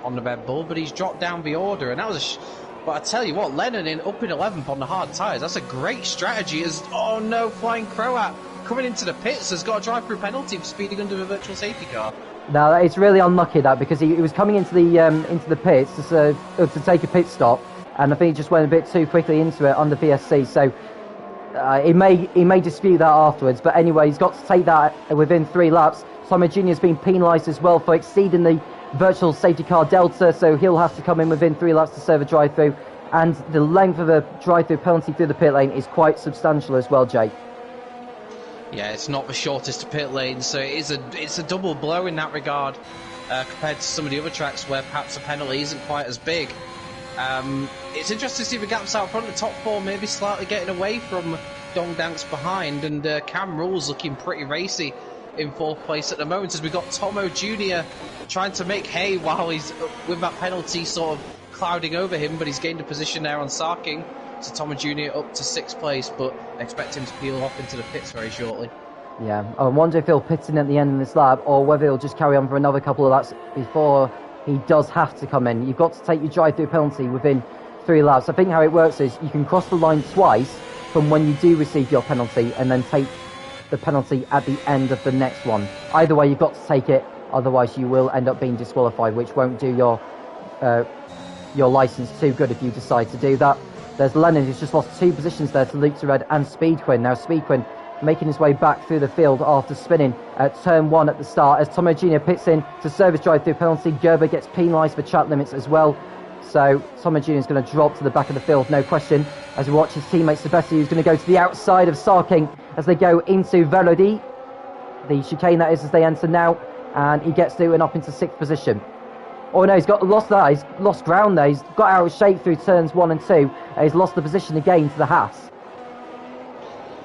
on the Red Bull, but he's dropped down the order, and that was but I tell you what, Lennon up in 11th on the hard tyres, that's a great strategy. Oh no, Flying Croat coming into the pits has got a drive-through penalty for speeding under a virtual safety car. Now it's really unlucky that, because he was coming into the pits to take a pit stop, and I think he just went a bit too quickly into it under VSC. So he may dispute that afterwards, but anyway, he's got to take that within 3 laps. Tommy Jr. has been penalised as well for exceeding the virtual safety car delta, so he'll have to come in within 3 laps to serve a drive-through, and the length of a drive-through penalty through the pit lane is quite substantial as well, Jake. Yeah, it's not the shortest pit lane, so it's a double blow in that regard, compared to some of the other tracks where perhaps a penalty isn't quite as big. It's interesting to see the gaps out front. The top 4 maybe slightly getting away from Dong Dank's behind, and Cam Rule's looking pretty racy in 4th place at the moment, as we've got Tomo Jr. trying to make hay while he's with that penalty sort of clouding over him, but he's gained a position there on Sarking. So Tomo Jr. up to 6th place, but expect him to peel off into the pits very shortly. Yeah, I wonder if he'll pit in at the end of this lap, or whether he'll just carry on for another couple of laps before he does have to come in. You've got to take your drive-through penalty within 3 laps. I think how it works is you can cross the line twice from when you do receive your penalty, and then take the penalty at the end of the next one. Either way, you've got to take it, otherwise you will end up being disqualified, which won't do your licence too good if you decide to do that. There's Lennon, who's just lost 2 positions there to Luke Red and Speedquin. Now Speedquin making his way back through the field after spinning at turn 1 at the start, as Tomo Jr. pits in to serve his drive-through penalty. Gerber gets penalised for track limits as well, so Tomo Jr. is going to drop to the back of the field, no question, as we watch his teammate Sebesti, who's going to go to the outside of Sarking as they go into Velodi, the chicane that is, as they enter now, and he gets through and up into 6th position. Oh no, he's lost ground there. He's got out of shape through turns 1 and 2, and he's lost the position again to the Haas.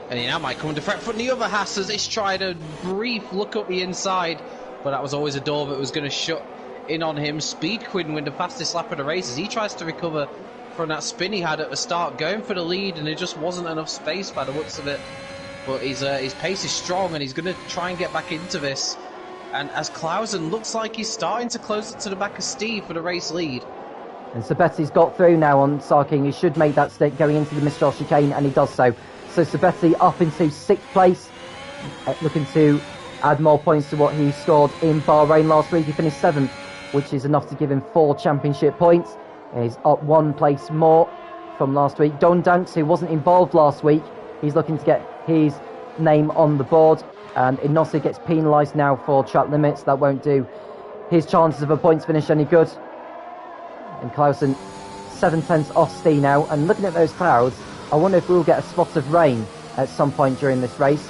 And he now might come into threat from the other Haas as he's tried a brief look up the inside, but that was always a door that was going to shut in on him. Speedquin with the fastest lap of the race as he tries to recover from that spin he had at the start, going for the lead, and there just wasn't enough space by the looks of it. But his pace is strong, and he's going to try and get back into this. And as Clausen looks like he's starting to close it to the back of Steve for the race lead. And Sabetti's got through now on Sarking. He should make that stick going into the Mistral chicane, and he does so. So Sabetti up into 6th place, looking to add more points to what he scored in Bahrain last week. He finished 7th, which is enough to give him 4 championship points. He's up 1 place more from last week. Don Danks, who wasn't involved last week, he's looking to get his name on the board. And Inossi gets penalised now for track limits. That won't do his chances of a points finish any good. And Clausen 7/10 off Stee now. And looking at those clouds, I wonder if we'll get a spot of rain at some point during this race.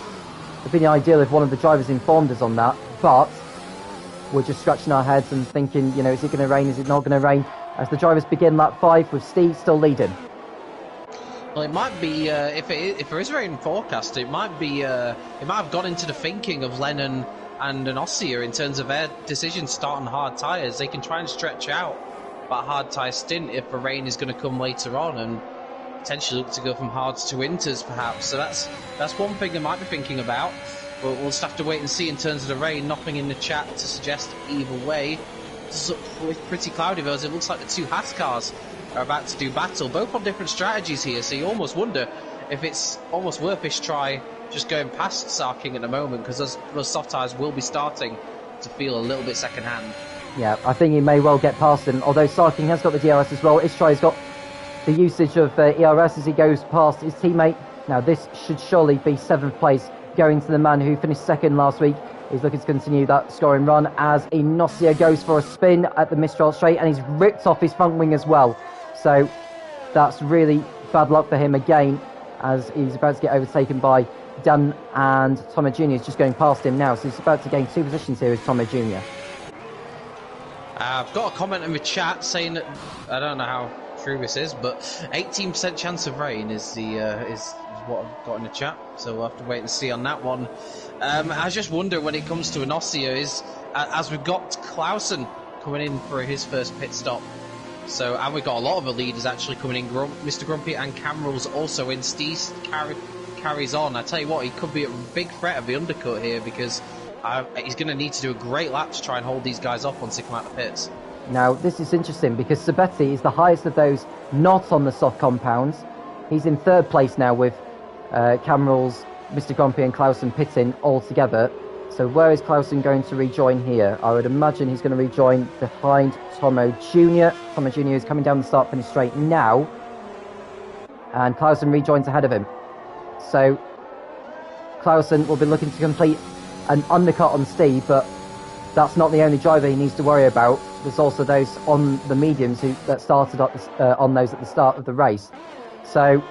It'd be ideal if one of the drivers informed us on that, but we're just scratching our heads and thinking, you know, is it going to rain, is it not going to rain? As the drivers begin lap 5 with Steve still leading. Well, it might be, if there is rain forecast, it might have gone into the thinking of Lennon and Inossi in terms of their decision starting hard tyres. They can try and stretch out that hard tyre stint if the rain is going to come later on, and potentially look to go from hards to inters perhaps. So that's one thing they might be thinking about, but we'll just have to wait and see in terms of the rain. Nothing in the chat to suggest either way. It's pretty cloudy though, as it looks like the 2 Haas cars are about to do battle, both on different strategies here, so you almost wonder if it's almost worth this try just going past Sarking at the moment, because those soft tyres will be starting to feel a little bit second hand. Yeah, I think he may well get past him, although Sarking has got the DRS as well. Istrai has got the usage of ERS as he goes past his teammate. Now this should surely be 7th place, going to the man who finished 2nd last week. He's looking to continue that scoring run as Inossia goes for a spin at the Mistral straight, and he's ripped off his front wing as well. So that's really bad luck for him again, as he's about to get overtaken by Dan, and Tomo Jr. is just going past him now. So he's about to gain 2 positions here as Tomo Jr. I've got a comment in the chat saying that, I don't know how true this is, but 18% chance of rain is what I've got in the chat, so we'll have to wait and see on that one. I just wonder when it comes to Anossia is, as we've got Clausen coming in for his first pit stop, so, and we've got a lot of the leaders actually coming in, Mr. Grumpy and Cameral's also in, Steve carries on. I tell you what, he could be a big threat of the undercut here, because he's going to need to do a great lap to try and hold these guys off once they come out of the pits. Now, this is interesting because Sabetti is the highest of those not on the soft compounds. He's in third place now with Camerals, Mr. Grumpy and Clausen pitting all together. So where is Clausen going to rejoin here? I would imagine he's going to rejoin behind Tomo Jr. Tomo Jr. is coming down the start-finish straight now. And Clausen rejoins ahead of him. So Clausen will be looking to complete an undercut on Steve, but that's not the only driver he needs to worry about. There's also those on the mediums that started on those at the start of the race. So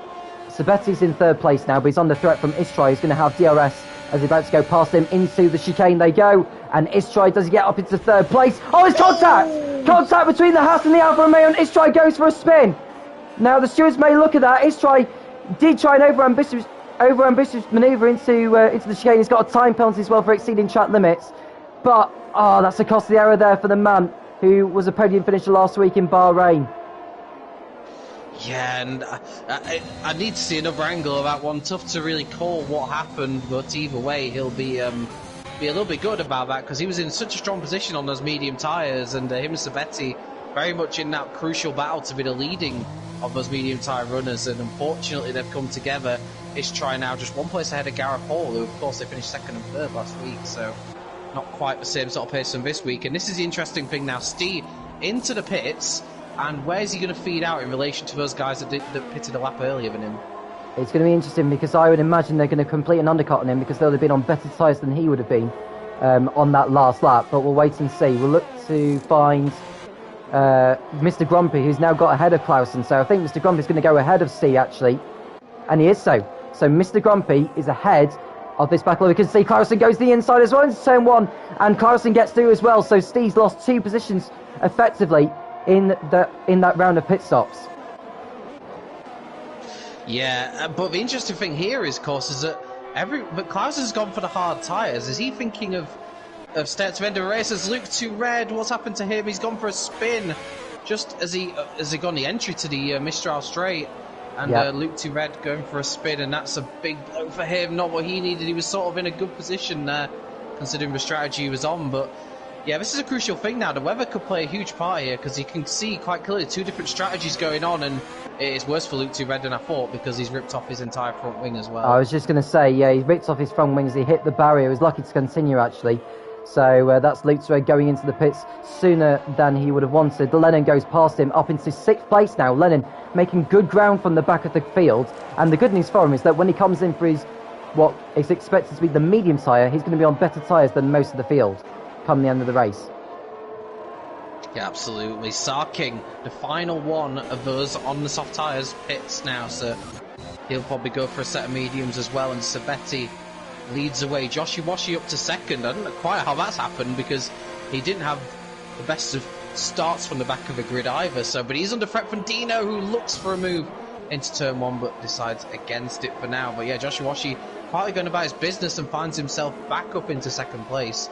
Sabetti's in third place now, but he's under threat from Istrai. He's going to have DRS as he's about to go past him into the chicane they go. And Istrai does get up into third place. Oh, it's contact! Contact between the Haas and the Alfa Romeo, and Istrai goes for a spin. Now the stewards may look at that. Istrai did try an over-ambitious manoeuvre into the chicane. He's got a time penalty as well for exceeding track limits. But, that's a costly error there for the man who was a podium finisher last week in Bahrain. Yeah, and I need to see another angle of that one. Tough to really call what happened, but either way, he'll be a little bit good about that, because he was in such a strong position on those medium tyres, and him and Sabetti very much in that crucial battle to be the leading of those medium tyre runners, and unfortunately they've come together. Istrai now just one place ahead of Gareth Hall, who of course they finished second and third last week, so not quite the same sort of pace from this week. And this is the interesting thing now, Steve into the pits, and where's he going to feed out in relation to those guys that pitted a lap earlier than him? It's going to be interesting, because I would imagine they're going to complete an undercut on him, because they'll have been on better tyres than he would have been on that last lap. But we'll wait and see. We'll look to find Mr. Grumpy, who's now got ahead of Clausen. So I think Mr. Grumpy is going to go ahead of Steve, actually. And he is so. So Mr. Grumpy is ahead of this battle. We can see Clausen goes to the inside as well into turn one, and Clausen gets through as well. So Steve's lost 2 positions effectively in that round of pit stops. Yeah, but the interesting thing here is, of course, is that Clausen's gone for the hard tyres. Is he thinking of start to end the race? As Luke to Red, what's happened to him? He's gone for a spin just as he got the entry to the Mistral Straight. And Luke to Red going for a spin, and that's a big blow for him. Not what he needed. He was sort of in a good position there, considering the strategy he was on. But yeah, this is a crucial thing now. The weather could play a huge part here, because you can see quite clearly 2 different strategies going on, and it is worse for Luke to Red than I thought, because he's ripped off his entire front wing as well. I was just going to say, yeah, he ripped off his front wings. He hit the barrier. He was lucky to continue, actually. So that's Luke to Red going into the pits sooner than he would have wanted. Lennon goes past him up into 6th place now. Lennon making good ground from the back of the field. And the good news for him is that when he comes in for his, what is expected to be the medium tyre, he's going to be on better tyres than most of the field come the end of the race. Yeah, absolutely. Sarking, the final one of those on the soft tyres, pits now, so he'll probably go for a set of mediums as well. And Sabetti leads away. Joshi Washi up to second. I don't know quite how that's happened, because he didn't have the best of starts from the back of the grid either. So, but he's under threat from Dino, who looks for a move into turn one, but decides against it for now. But yeah, Joshi Washi quietly going about his business and finds himself back up into second place.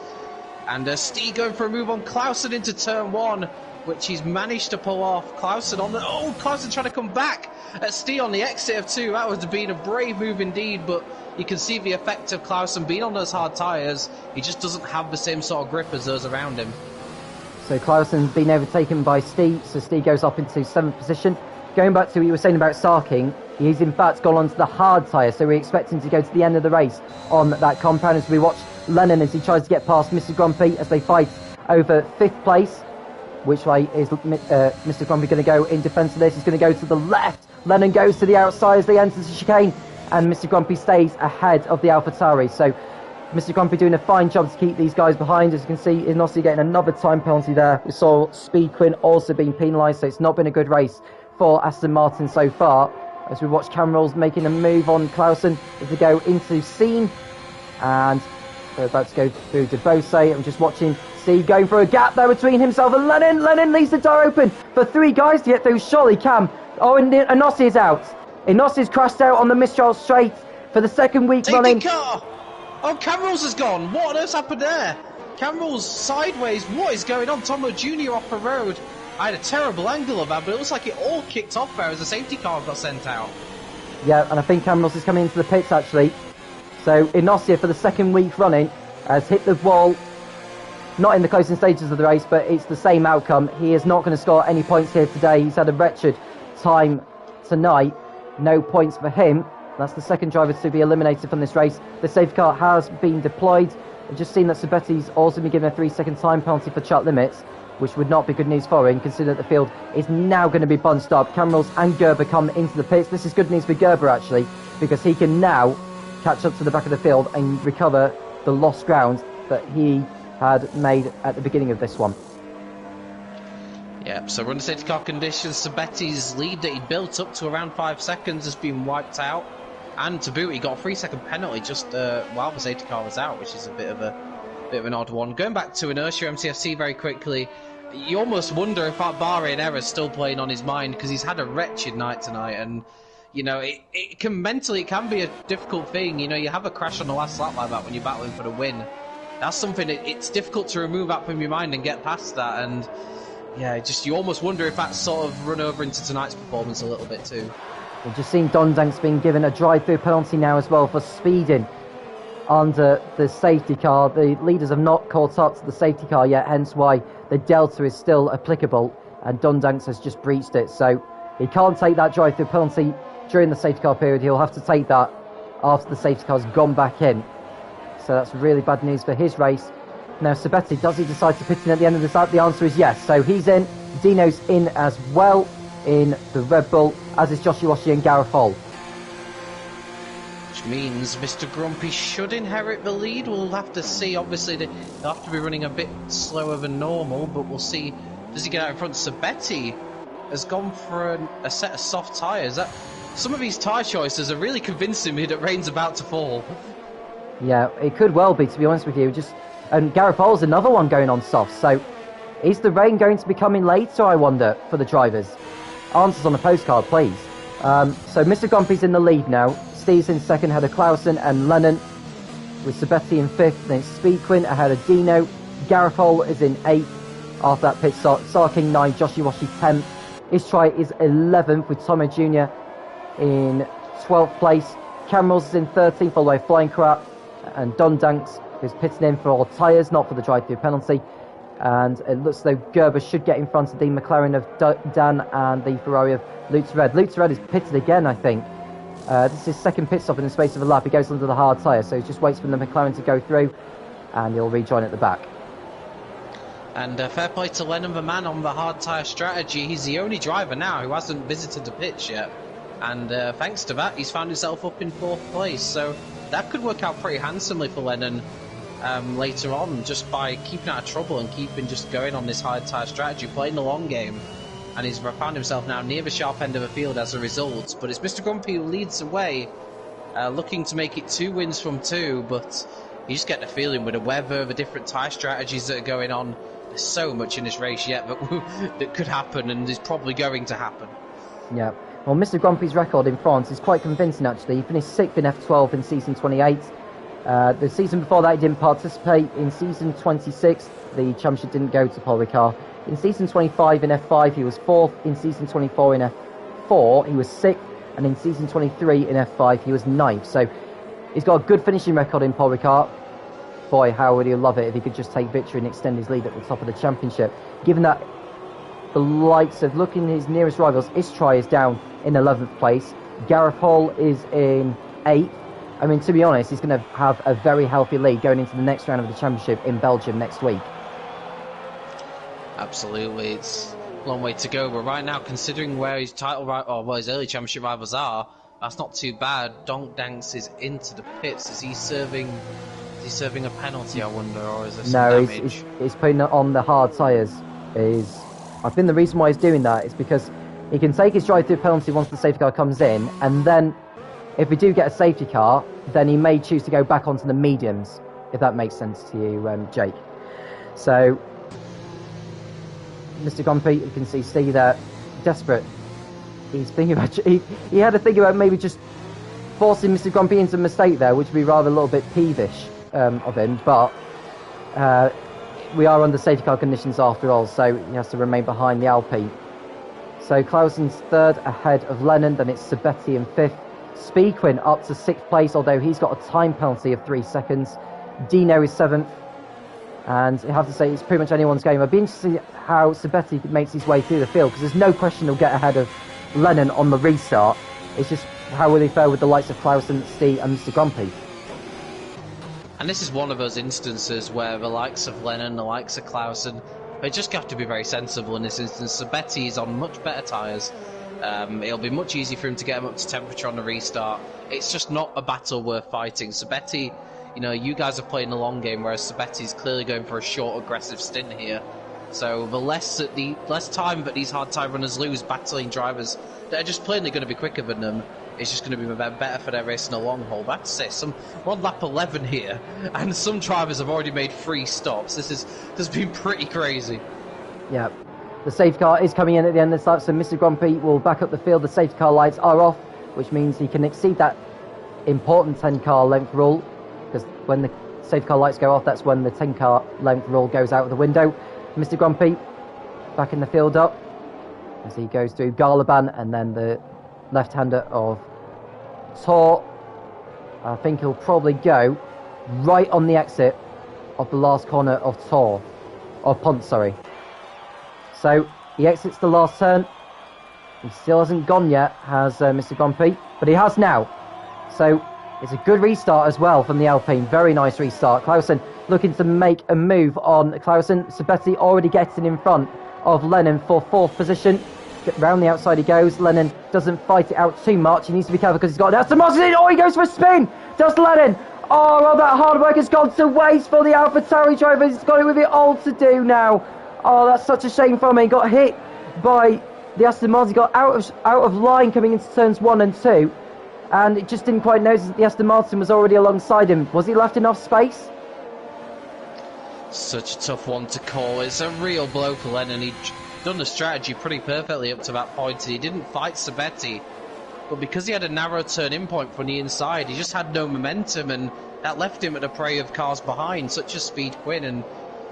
And Steve going for a move on Clausen into turn one, which he's managed to pull off. Clausen on the... Oh, Clausen trying to come back at Steve on the exit of 2. That would have been a brave move indeed, but you can see the effect of Clausen being on those hard tyres. He just doesn't have the same sort of grip as those around him. So Clausen's been overtaken by Steve, so Steve goes up into 7th position. Going back to what you were saying about Sarking, he's in fact gone onto the hard tyre, so we expect him to go to the end of the race on that compound as we watch Lennon as he tries to get past Mr. Grumpy as they fight over 5th place. Which way is Mr. Grumpy going to go in defence of this? He's going to go to the left. Lennon goes to the outside as they enter the chicane, and Mr. Grumpy stays ahead of the AlphaTauri. So Mr. Grumpy doing a fine job to keep these guys behind. As you can see, Inossi getting another time penalty there. We saw Speed Quinn also being penalised, so it's not been a good race for Aston Martin so far. As we watch Camerals making a move on Clausen as they go into Scene, and they're about to go through to Bose. I'm just watching See, going for a gap there between himself and Lennon. Lennon leaves the door open for 3 guys to get through. Surely Cam. Oh, and Inossi is out. Inossi's crashed out on the Mistral straight for the second week running. Car! Oh, Camrose has gone. What on earth's happened there? Camrose sideways. What is going on? Tomo Jr. off the road. I had a terrible angle of that, but it looks like it all kicked off there as a safety car got sent out. Yeah, and I think Camrose is coming into the pits actually. So Inossi for the second week running has hit the wall. Not in the closing stages of the race, but it's the same outcome. He is not going to score any points here today. He's had a wretched time tonight. No points for him. That's the second driver to be eliminated from this race. The safety car has been deployed. I've just seen that Sabetti's also been given a 3-second time penalty for chat limits, which would not be good news for him, considering that the field is now going to be bunched up. Camrose and Gerber come into the pits. This is good news for Gerber, actually, because he can now catch up to the back of the field and recover the lost ground that he had made at the beginning of this one. Yep, so run safety car conditions, Sabetti's lead that he built up to around 5 seconds has been wiped out. And to boot, he got a 3-second penalty just while the safety car was out, which is a bit of an odd one. Going back to Inertia MCFC very quickly, you almost wonder if that Bahrain error is still playing on his mind, because he's had a wretched night tonight, and you know it can mentally, it can be a difficult thing. You know, you have a crash on the last lap like that when you're battling for the win. That's something it's difficult to remove that from your mind and get past that, and yeah, just you almost wonder if that's sort of run over into tonight's performance a little bit too. We've just seen Don Danks being given a drive-through penalty now as well for speeding under the safety car. The leaders have not caught up to the safety car yet, hence why the delta is still applicable, and Don Danks has just breached it. So he can't take that drive-through penalty during the safety car period. He'll have to take that after the safety car's gone back in. So that's really bad news for his race. Now Sabetti, does he decide to pit in at the end of this lap? The answer is yes. So he's in, Dino's in as well in the Red Bull, as is Josh Iwashi and Gareth Hall. Which means Mr. Grumpy should inherit the lead. We'll have to see. Obviously, they'll have to be running a bit slower than normal, but we'll see. Does he get out in front? Sabetti has gone for a set of soft tyres. Some of these tyre choices are really convincing me that rain's about to fall. Yeah, it could well be, to be honest with you. And Gareth Hall's another one going on soft. So is the rain going to be coming later, I wonder, for the drivers? Answers on the postcard, please. So Mr. Grumpy's in the lead now. Steve's in second, ahead of Clausen and Lennon, with Sabetti in fifth. Then it's Speedquin ahead of Dino. Gareth Hall is in eighth. After that pit stop, Sarking 9, Josh Iwashi 10th. Istrai is 11th, with Tomo Jr. in 12th place. Camrose is in 13th, followed by Flying Crap and Don Danks, who's pitting in for all tyres, not for the drive-through penalty. And it looks as though Gerber should get in front of the McLaren of Dan and the Ferrari of Lutz Red. Lutz Red is pitted again, I think. This is his second pit stop in the space of a lap. He goes under the hard tyre, so he just waits for the McLaren to go through, and he'll rejoin at the back. And fair play to Lennon, the man on the hard tyre strategy. He's the only driver now who hasn't visited the pitch yet. And thanks to that, he's found himself up in fourth place. So that could work out pretty handsomely for Lennon later on, just by keeping out of trouble and keeping just going on this hard tyre strategy, playing the long game. And he's found himself now near the sharp end of the field as a result. But it's Mr. Grumpy who leads the way, looking to make it 2 wins from 2. But you just get the feeling with the weather, the different tyre strategies that are going on, there's so much in this race yet that could happen and is probably going to happen. Yeah. Well, Mr. Grumpy's record in France is quite convincing, actually. He finished 6th in F12 in season 28. The season before that, he didn't participate. In season 26, the championship didn't go to Paul Ricard. In season 25 in F5, he was 4th. In season 24 in F4, he was 6th. And in season 23 in F5, he was 9th. So he's got a good finishing record in Paul Ricard. Boy, how would he love it if he could just take victory and extend his lead at the top of the championship. Given that the likes of looking his nearest rivals, Istrai is down in 11th place. Gareth Hall is in 8th. I mean, to be honest, he's going to have a very healthy lead going into the next round of the championship in Belgium next week. Absolutely, it's a long way to go. But right now, considering where his his early championship rivals are, that's not too bad. Donk Danks is into the pits. Is he serving a penalty, I wonder, or is there some damage? He's putting it on the hard tyres. I think the reason why he's doing that is because he can take his drive-through penalty once the safety car comes in, and then if we do get a safety car, then he may choose to go back onto the mediums, if that makes sense to you, Jake. So, Mr. Grumpy, you can see there, desperate. He's thinking about, he had to think about maybe just forcing Mr. Grumpy into a mistake there, which would be rather a little bit peevish of him, but we are under safety car conditions after all, so he has to remain behind the Alpine. So Clausen's third ahead of Lennon, then it's Sabetti in fifth. Speedquin up to sixth place, although he's got a time penalty of 3 seconds. Dino is seventh, and I have to say it's pretty much anyone's game. I'd be interested to see how Sabetti makes his way through the field, because there's no question he'll get ahead of Lennon on the restart. It's just how will he fare with the likes of Clausen, Stee and Mr. Grumpy. And this is one of those instances where the likes of Lennon, the likes of Clausen, they just have to be very sensible in this instance. Sabetti is on much better tyres. It'll be much easier for him to get him up to temperature on the restart. It's just not a battle worth fighting. Sabetti, you know, you guys are playing the long game, whereas Sabetti's clearly going for a short, aggressive stint here. So the less time that these hard tyre runners lose battling drivers that are just plainly going to be quicker than them, it's just going to be better for their race in the long haul. But I have to say, we're on lap 11 here, and some drivers have already made 3 stops. This has been pretty crazy. Yeah, the safety car is coming in at the end of the lap, so Mr. Grumpy will back up the field. The safety car lights are off, which means he can exceed that important 10-car length rule, because when the safety car lights go off, that's when the 10-car length rule goes out of the window. Mr. Grumpy back in the field up as he goes through Garlaban and then the left-hander of Tor. I think he'll probably go right on the exit of the last corner of Tor, or Pont, sorry. So he exits the last turn. He still hasn't gone yet, has Mr. Grumpy, but he has now. So it's a good restart as well from the Alpine. Very nice restart. Clausen looking to make a move on Clausen. Sabetti already getting in front of Lennon for 4th position. Round the outside he goes. Lennon doesn't fight it out too much. He needs to be careful because he's got Aston Martin. Oh, he goes for a spin. Does Lennon? Oh, well, that hard work has gone to waste for the AlphaTauri driver. He's got it with it all to do now. Oh, that's such a shame for him. He got hit by the Aston Martin. He got out of line coming into turns 1 and 2. And it just didn't quite notice that the Aston Martin was already alongside him. Was he left enough space? Such a tough one to call. It's a real blow for Lennon. He'd done the strategy pretty perfectly up to that point. He didn't fight Sabetti, but because he had a narrow turn-in point from the inside, he just had no momentum, and that left him at the prey of cars behind, such as Speedquin, and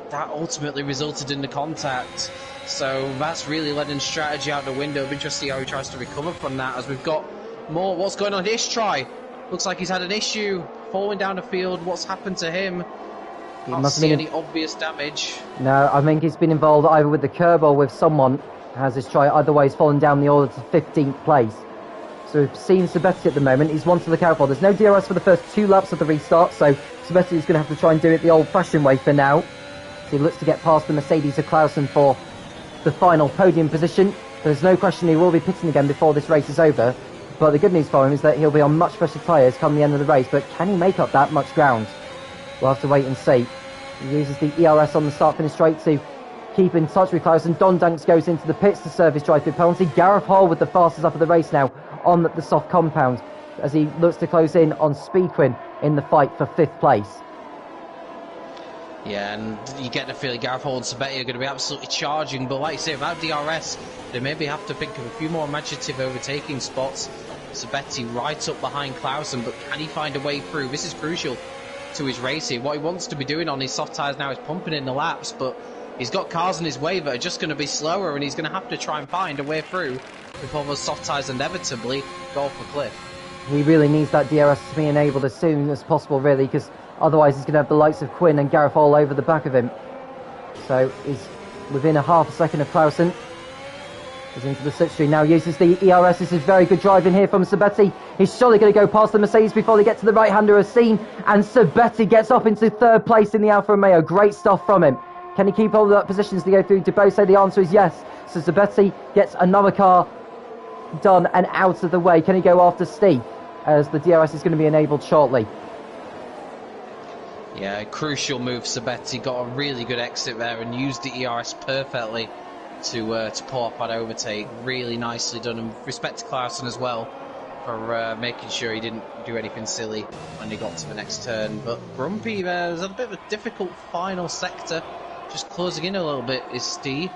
that ultimately resulted in the contact. So that's really Lennon's strategy out the window. It'll be interesting to see how he tries to recover from that, as we've got more. What's going on? Ishtry looks like he's had an issue falling down the field. What's happened to him? Can't see any obvious damage. No, I think he's been involved either with the curb or with someone has his try. Either way, he's fallen down the order to 15th place. So we've seen Sabetti at the moment. He's one to look out for. There's no DRS for the first 2 laps of the restart, so Sabetti is going to have to try and do it the old-fashioned way for now. So he looks to get past the Mercedes of Clausen for the final podium position. There's no question he will be pitting again before this race is over. But the good news for him is that he'll be on much fresher tyres come the end of the race. But can he make up that much ground? We'll have to wait and see. He uses the ERS on the start-finish straight to keep in touch with Clausen. Don Danks goes into the pits to serve his drive-through penalty. Gareth Hall with the fastest up of the race now on the soft compound as he looks to close in on Speedquin in the fight for 5th place. Yeah, and you get the feeling Gareth Hall and Sabetti are going to be absolutely charging, but like you say, without DRS, they maybe have to think of a few more imaginative overtaking spots. Sabetti right up behind Clausen, but can he find a way through? This is crucial to his racing. What he wants to be doing on his soft tyres now is pumping in the laps, but he's got cars in his way that are just going to be slower, and he's going to have to try and find a way through before those soft tyres inevitably go off a cliff. He really needs that DRS to be enabled as soon as possible, really, because otherwise he's going to have the likes of Quinn and Gareth all over the back of him. So he's within a half a second of Clausen. He's into the slipstream now, uses the ERS. This is very good driving here from Sabetti. He's surely going to go past the Mercedes before they get to the right-hander as seen. And Sabetti gets up into 3rd place in the Alfa Romeo. Great stuff from him. Can he keep hold of that positions to go through Debose? The answer is yes. So Sabetti gets another car done and out of the way. Can he go after Steve as the DRS is going to be enabled shortly? Yeah, crucial move. Sabetti got a really good exit there and used the ERS perfectly to pull off that overtake. Really nicely done, and respect to Clausen as well for making sure he didn't do anything silly when he got to the next turn. But Grumpy there was a bit of a difficult final sector just closing in a little bit is Steve.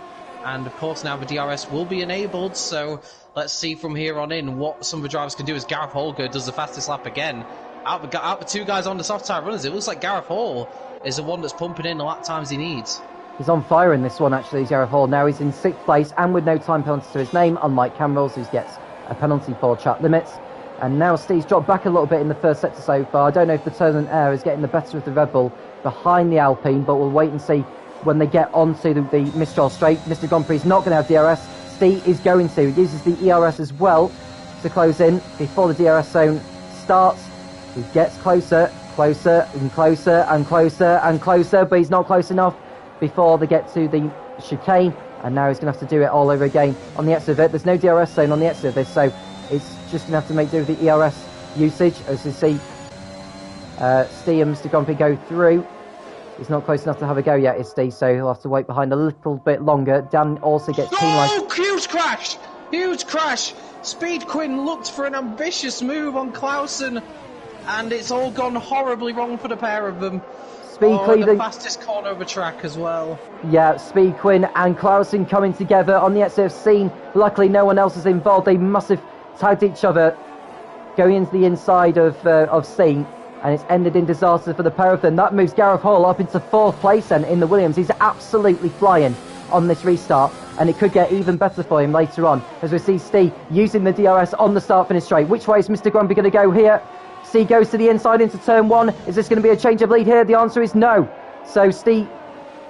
And of course now the DRS will be enabled, so let's see from here on in what some of the drivers can do as Gareth Holger does the fastest lap again. Out the two guys on the soft tyre runners, it looks like Gareth Hall is the one that's pumping in the lap times he needs. He's on fire in this one, actually, Gareth Hall. Now he's in 6th place and with no time penalty to his name, unlike Camrose, who gets a penalty for track limits. And now Steve's dropped back a little bit in the first sector so far. I don't know if the turbulent air is getting the better of the Red Bull behind the Alpine, but we'll wait and see when they get onto the Mistral Straight. Mr. Grand Prix is not going to have DRS. Steve is going to. He uses the ERS as well to close in before the DRS zone starts. He gets closer, closer and closer and closer and closer, but he's not close enough before they get to the chicane. And now he's going to have to do it all over again on the exit of it. There's no DRS zone on the exit of this, so it's just going to have to make do with the ERS usage. As you see, Steve and Mr. Grand Prix go through. He's not close enough to have a go yet, is Steve, so he'll have to wait behind a little bit longer. Dan also gets penalised. Oh, huge crash! Huge crash! Speed Quinn looked for an ambitious move on Clausen, and it's all gone horribly wrong for the pair of them. The fastest corner of the track as well. Yeah, Speed Quinn and Clausen coming together on the exit of scene. Luckily, no one else is involved. They must have tagged each other going into the inside of scene. And it's ended in disaster for the pair of them. That moves Gareth Hall up into 4th place then in the Williams. He's absolutely flying on this restart, and it could get even better for him later on, as we see Steve using the DRS on the start-finish straight. Which way is Mr. Grumpy going to go here? Steve goes to the inside into turn 1. Is this going to be a change of lead here? The answer is no. So Steve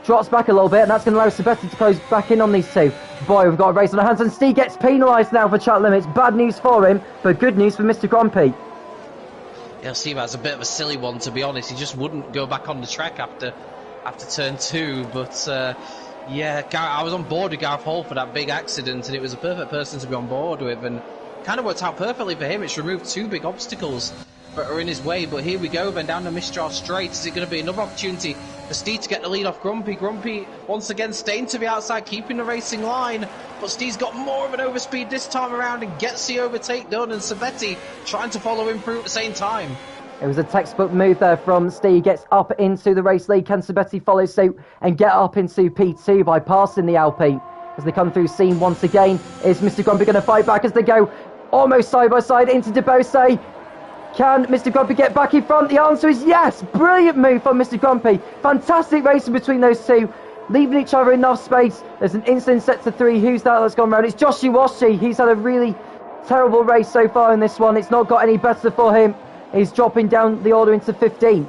drops back a little bit, and that's going to allow Sebastian to close back in on these two. Boy, we've got a race on our hands, and Steve gets penalised now for track limits. Bad news for him, but good news for Mr. Grumpy. Yeah, Steve has a bit of a silly one, to be honest. He just wouldn't go back on the track after turn 2. But yeah, I was on board with Gareth Hall for that big accident, and it was a perfect person to be on board with, and kind of worked out perfectly for him. It's removed 2 big obstacles that are in his way. But here we go, then down the Mistral Straight. Is it going to be another opportunity for Steve to get the lead off Grumpy? Grumpy once again staying to the outside, keeping the racing line. But Steve's got more of an overspeed this time around and gets the overtake done. And Sabetti trying to follow him through at the same time. It was a textbook move there from Steve. Gets up into the race lead. Can Sabetti follow suit and get up into P2 by passing the Alpine? As they come through scene once again, is Mr. Grumpy going to fight back as they go almost side by side into Debose? Can Mr. Grumpy get back in front? The answer is yes. Brilliant move from Mr. Grumpy. Fantastic racing between those two, leaving each other enough space. There's an instant set to 3. Who's that that's gone round? It's Joshi Washi. He's had a really terrible race so far in this one. It's not got any better for him. He's dropping down the order into 15th.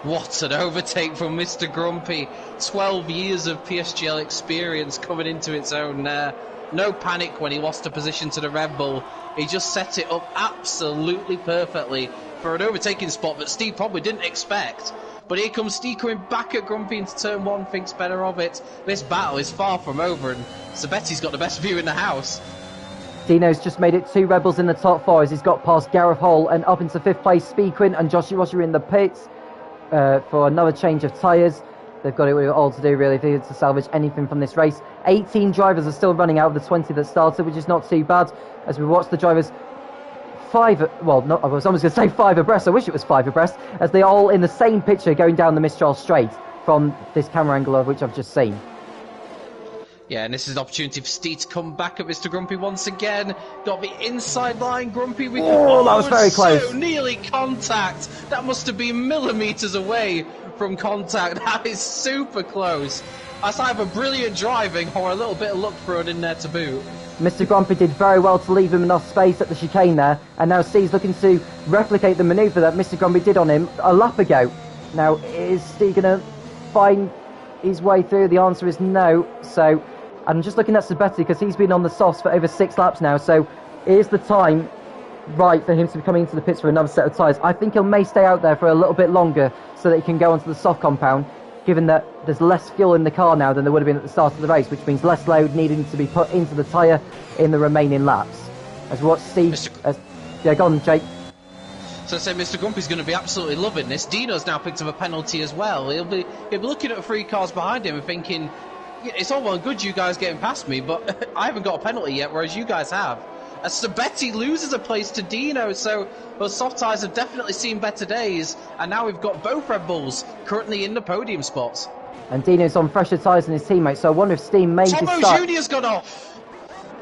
What an overtake from Mr. Grumpy. 12 years of PSGL experience coming into its own there. No panic when he lost a position to the Red Bull. He just set it up absolutely perfectly for an overtaking spot that Steve probably didn't expect. But here comes Steve coming back at Grumpy into turn 1, thinks better of it. This battle is far from over, and Sabetti's got the best view in the house. Dino's just made it 2 Rebels in the top 4 as he's got past Gareth Hall and up into 5th place. Speedquin and Joshi Roger in the pits for another change of tyres. They've got it all to do, really, if they need to salvage anything from this race. 18 drivers are still running out of the 20 that started, which is not too bad. As we watch the drivers, 5, well, not, I was almost going to say 5 abreast. I wish it was 5 abreast, as they're all in the same picture going down the Mistral Straight from this camera angle of which I've just seen. Yeah, and this is an opportunity for Steve to come back at Mr. Grumpy once again. Got the inside line, Grumpy. That was very close. So nearly contact. That must have been millimetres away from contact. That is super close. That's either brilliant driving or a little bit of luck thrown in there to boot. Mr. Grumpy did very well to leave him enough space at the chicane there, and now Steve's looking to replicate the manoeuvre that Mr. Grumpy did on him a lap ago. Now, is Steve going to find his way through? The answer is no. So I'm just looking at Sabetti because he's been on the softs for over 6 laps now, so is the time right for him to be coming into the pits for another set of tyres? I think he may stay out there for a little bit longer so that he can go onto the soft compound, given that there's less fuel in the car now than there would have been at the start of the race, which means less load needing to be put into the tyre in the remaining laps. As we watch Steve... yeah, go on, Jake. So I say Mr. Grumpy's going to be absolutely loving this. Dino's now picked up a penalty as well. He'll be looking at the 3 cars behind him and thinking, it's all well and good you guys getting past me, but I haven't got a penalty yet, whereas you guys have. As Sabetti loses a place to Dino, so those soft tyres have definitely seen better days, and now we've got both Red Bulls currently in the podium spots. And Dino's on fresher tyres than his teammates, so I wonder if Steam may Tomo decide... Jr.'s gone off!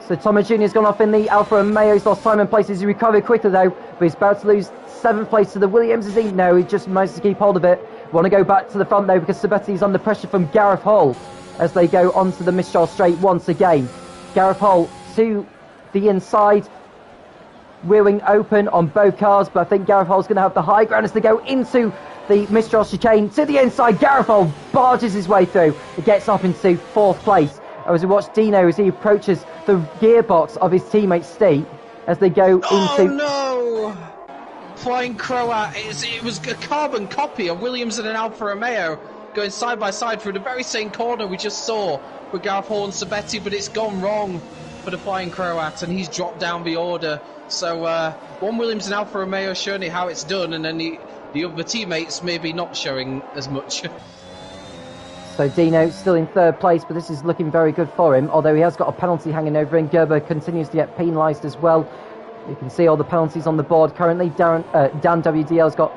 So Tomo Jr.'s gone off in the Alfa Romeo's lost time and places. He recovered quickly though, but he's about to lose 7th place to the Williams, is he? No, he just managed to keep hold of it. Want to go back to the front though because Sabetti's under pressure from Gareth Hull as they go onto the Mistral straight once again. Gareth Hull to the inside, wheeling open on both cars, but I think Gareth Hull's going to have the high ground as they go into the Mistral chicane to the inside. Gareth Hull barges his way through. He gets up into 4th place. As we watch Dino as he approaches the gearbox of his teammate Steve as they go into... Oh no! Flying Croat. It was a carbon copy of Williams and an Alfa Romeo going side by side through the very same corner we just saw with Gareth Hall and Sabetti, but it's gone wrong for the Flying Croat and he's dropped down the order. So one Williams and Alfa Romeo showing it how it's done, and then the other teammates maybe not showing as much. So Dino still in 3rd place, but this is looking very good for him, although he has got a penalty hanging over him. Gerber continues to get penalised as well. You can see all the penalties on the board currently. Dan WDL's got...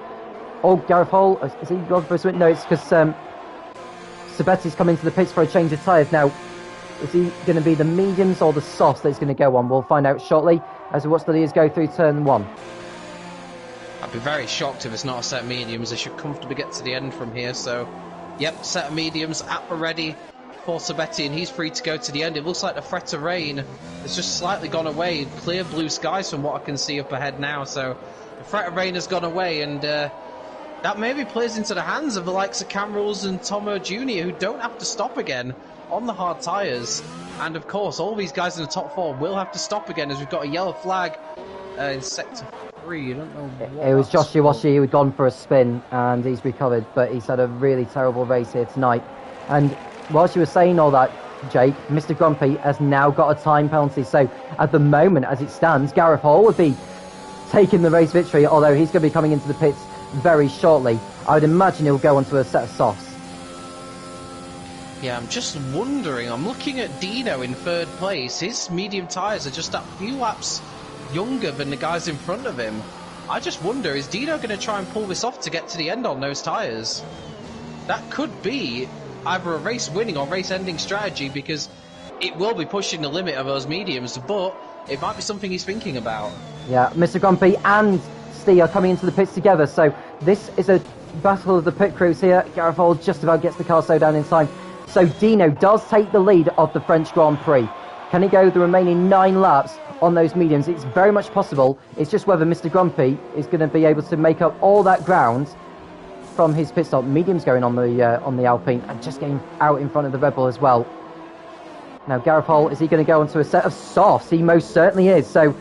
Oh, Gareth Hall, is he gone for a swing? No, it's because Sabetti's come into the pits for a change of tyres. Now, is he going to be the mediums or the softs that he's going to go on? We'll find out shortly as we watch the leaders go through turn 1. I'd be very shocked if it's not a set of mediums. They should comfortably get to the end from here, so... Yep, set of mediums at the ready for Sabetti, and he's free to go to the end. It looks like the threat of rain has just slightly gone away. Clear blue skies from what I can see up ahead now, so the threat of rain has gone away, and that maybe plays into the hands of the likes of Cam Rules and Tomo Jr., who don't have to stop again on the hard tyres. And of course, all these guys in the top 4 will have to stop again, as we've got a yellow flag in sector 3. I don't know what it was Josh Iwashi who had gone for a spin and he's recovered, but he's had a really terrible race here tonight. And whilst you were saying all that, Jake, Mr. Grumpy has now got a time penalty, so at the moment as it stands, Gareth Hall would be taking the race victory, although he's going to be coming into the pits very shortly. I would imagine he'll go onto a set of softs. Yeah, I'm just wondering, I'm looking at Dino in 3rd place. His medium tyres are just a few laps younger than the guys in front of him. I just wonder, is Dino going to try and pull this off to get to the end on those tyres? That could be either a race winning or race ending strategy, because it will be pushing the limit of those mediums, but it might be something he's thinking about. Yeah, Mr. Grumpy and Steve are coming into the pits together, so this is a battle of the pit crews here. Gareth Hall just about gets the car slowed down in time. So Dino does take the lead of the French Grand Prix. Can he go the remaining 9 laps on those mediums? It's very much possible. It's just whether Mr. Grumpy is going to be able to make up all that ground from his pit stop. Mediums going on the Alpine and just getting out in front of the Red Bull as well. Now Gareth Hall, is he going to go onto a set of softs? He most certainly is. So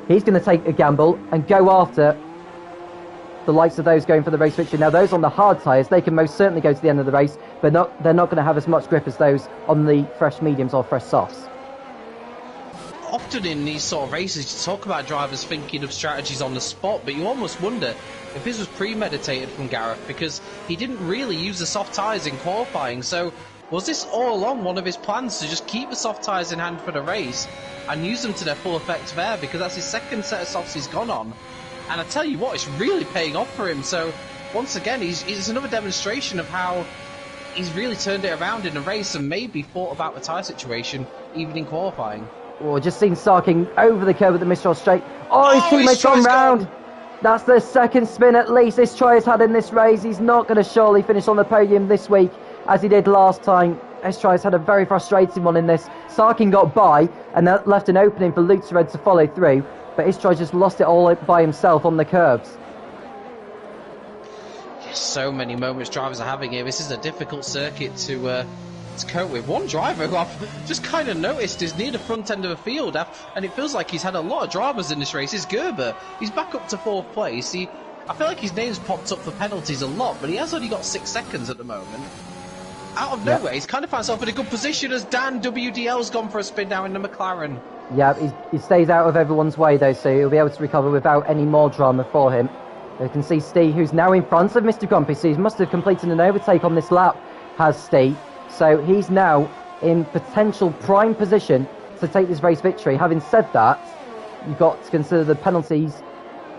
he's going to take a gamble and go after the likes of those going for the race victory. Now those on the hard tyres, they can most certainly go to the end of the race, but they're not going to have as much grip as those on the fresh mediums or fresh softs. Often in these sort of races you talk about drivers thinking of strategies on the spot, but you almost wonder if this was premeditated from Gareth, because he didn't really use the soft tyres in qualifying. So was this all along one of his plans to just keep the soft tyres in hand for the race and use them to their full effect there, because that's his 2nd set of softs he's gone on? And I tell you what, it's really paying off for him. So once again, it's another demonstration of how he's really turned it around in a race and maybe thought about the tyre situation even in qualifying. Oh, just seen Sarking over the curve at the Mistral straight. Oh, his teammate's gone round. That's the 2nd spin at least this Troy's had in this race. He's not going to surely finish on the podium this week as he did last time. S-Troy's had a very frustrating one in this. Sarking got by and that left an opening for Lutzered to follow through, but S-Troy just lost it all by himself on the curbs. So many moments drivers are having here. This is a difficult circuit to cope with. One driver who I've just kind of noticed is near the front end of the field, and it feels like he's had a lot of dramas in this race, is Gerber. He's back up to 4th place. I feel like his name's popped up for penalties a lot, but he has only got 6 seconds at the moment. Out of nowhere, he's kind of found himself in a good position as Dan WDL's gone for a spin now in the McLaren. Yeah, he stays out of everyone's way though, so he'll be able to recover without any more drama for him. You can see Steve, who's now in front of Mr. Grumpy, so he must have completed an overtake on this lap, has Steve. So he's now in potential prime position to take this race victory. Having said that, you've got to consider the penalties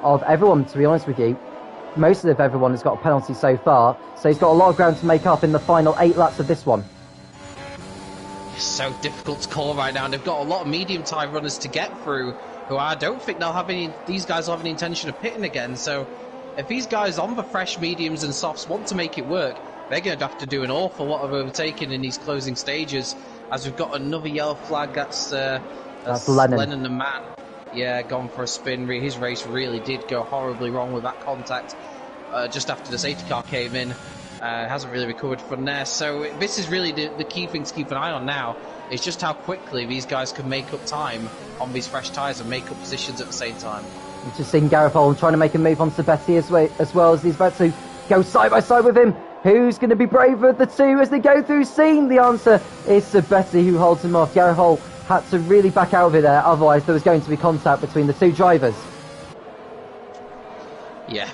of everyone, to be honest with you. most of everyone has got a penalty so far, so he's got a lot of ground to make up in the final 8 laps of this one. It's so difficult to call right now, and they've got a lot of medium tyre runners to get through, who I don't think these guys will have any intention of pitting again. So if these guys on the fresh mediums and softs want to make it work, they're going to have to do an awful lot of overtaking in these closing stages, as we've got another yellow flag. That's Lennon the man. Yeah, gone for a spin. His race really did go horribly wrong with that contact just after the safety car came in. Hasn't really recovered from there. So this is really the key thing to keep an eye on now, is just how quickly these guys can make up time on these fresh tyres and make up positions at the same time. We've just seen Gareth Holm trying to make a move on Sabetti as well as he's about to go side by side with him. Who's going to be braver of the two as they go through scene? The answer is Sabetti, who holds him off. Gareth Holm had to really back out of it there, otherwise there was going to be contact between the two drivers. Yeah,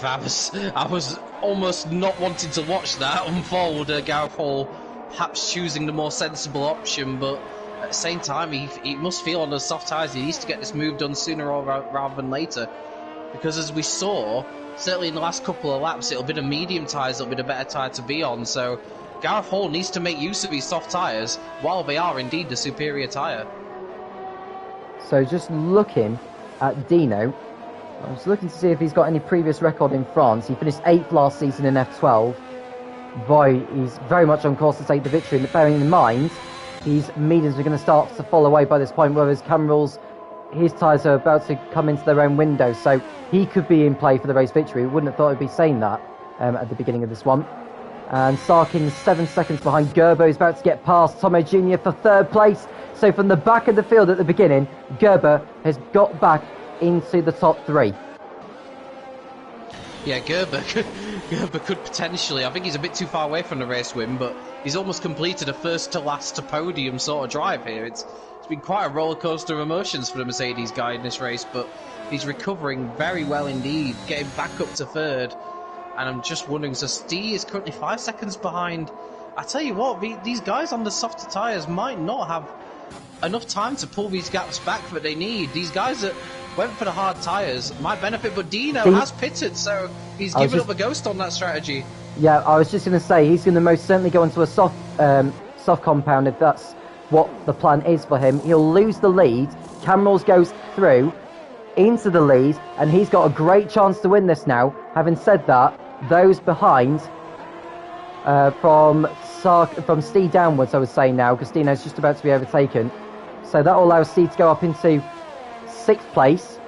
I was almost not wanting to watch that unfold. Gareth Hall perhaps choosing the more sensible option, but at the same time he must feel on the soft tyres he needs to get this move done sooner rather than later, because as we saw, certainly in the last couple of laps, it'll be the medium tyres that'll be the better tyre to be on. So Gareth Hall needs to make use of these soft tyres while they are indeed the superior tyre. So just looking at Dino, I was looking to see if he's got any previous record in France. He finished 8th last season in F12. Boy, he's very much on course to take the victory. And bearing in mind, his mediums are going to start to fall away by this point, whereas Cameral's, his tyres are about to come into their own window. So he could be in play for the race victory. We wouldn't have thought he'd be saying that at the beginning of this one. And Sarkin 7 seconds behind Gerber, is about to get past Tomo Jr. for 3rd place. So from the back of the field at the beginning, Gerber has got back into the top 3. Yeah, Gerber could potentially, I think he's a bit too far away from the race win, but he's almost completed a first to last to podium sort of drive here. It's been quite a roller coaster of emotions for the Mercedes guy in this race, but he's recovering very well indeed, getting back up to 3rd. And I'm just wondering, so Stee is currently 5 seconds behind. I tell you what, these guys on the softer tyres might not have enough time to pull these gaps back that they need. These guys that went for the hard tyres might benefit, but Dino has pitted, so he's given up a ghost on that strategy. Yeah, I was just going to say, he's going to most certainly go into a soft compound if that's what the plan is for him. He'll lose the lead. Camerals goes through into the lead, and he's got a great chance to win this now. Having said that, those behind from Stee downwards, I would say now, because Dino's just about to be overtaken. So that will allow Stee to go up into 6th place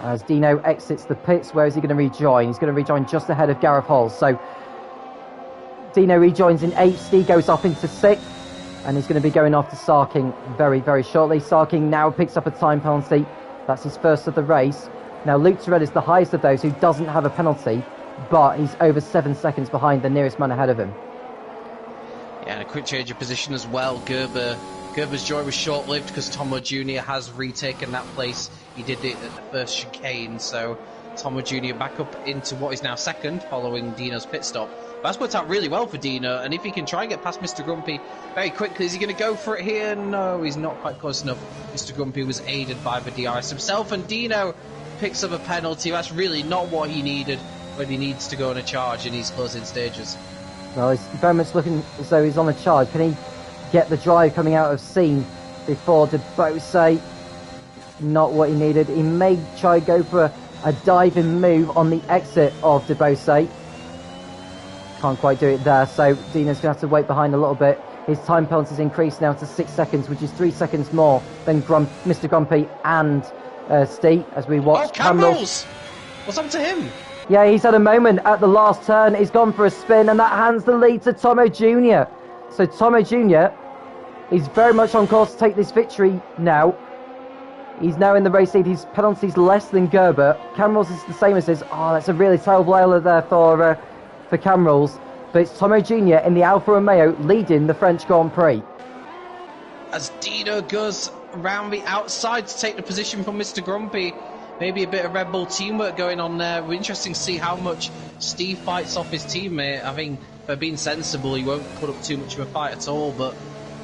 as Dino exits the pits. Where is he going to rejoin? He's going to rejoin just ahead of Gareth Hall. So Dino rejoins in 8th, Stee goes up into 6th, and he's going to be going off to Sarking very, very shortly. Sarking now picks up a time penalty. That's his first of the race. Now Luke Tourette is the highest of those who doesn't have a penalty, but he's over 7 seconds behind the nearest man ahead of him. Yeah, and a quick change of position as well. Gerber's joy was short-lived because Tomo Jr. has retaken that place. He did it at the first chicane, so Tomo Jr. back up into what is now 2nd following Dino's pit stop. But that's worked out really well for Dino, and if he can try and get past Mr. Grumpy very quickly, is he going to go for it here? No, he's not quite close enough. Mr. Grumpy was aided by the DRS himself, and Dino picks up a penalty. That's really not what he needed when he needs to go on a charge in these closing stages. Well, he's very much looking as though he's on a charge. Can he get the drive coming out of scene before Debose? Not what he needed. He may try go for a diving move on the exit of Debose. Can't quite do it there, so Dino's going to have to wait behind a little bit. His time penalty's increased now to 6 seconds, which is 3 seconds more than Mr. Grumpy and Stee, as we watch. Oh, Camerals! What's happened to him? Yeah, he's had a moment at the last turn. He's gone for a spin, and that hands the lead to Tomo Jr. So Tomo Jr. is very much on course to take this victory now. He's now in the race lead. His penalty's less than Gerber. Camerals is the same as his. Oh, that's a really terrible error there for Camerals. But it's Tomo Jr. in the Alfa Romeo leading the French Grand Prix. As Dino goes around the outside to take the position from Mr. Grumpy. Maybe a bit of Red Bull teamwork going on there. We're interesting to see how much Steve fights off his teammate. I think, for being sensible, he won't put up too much of a fight at all. But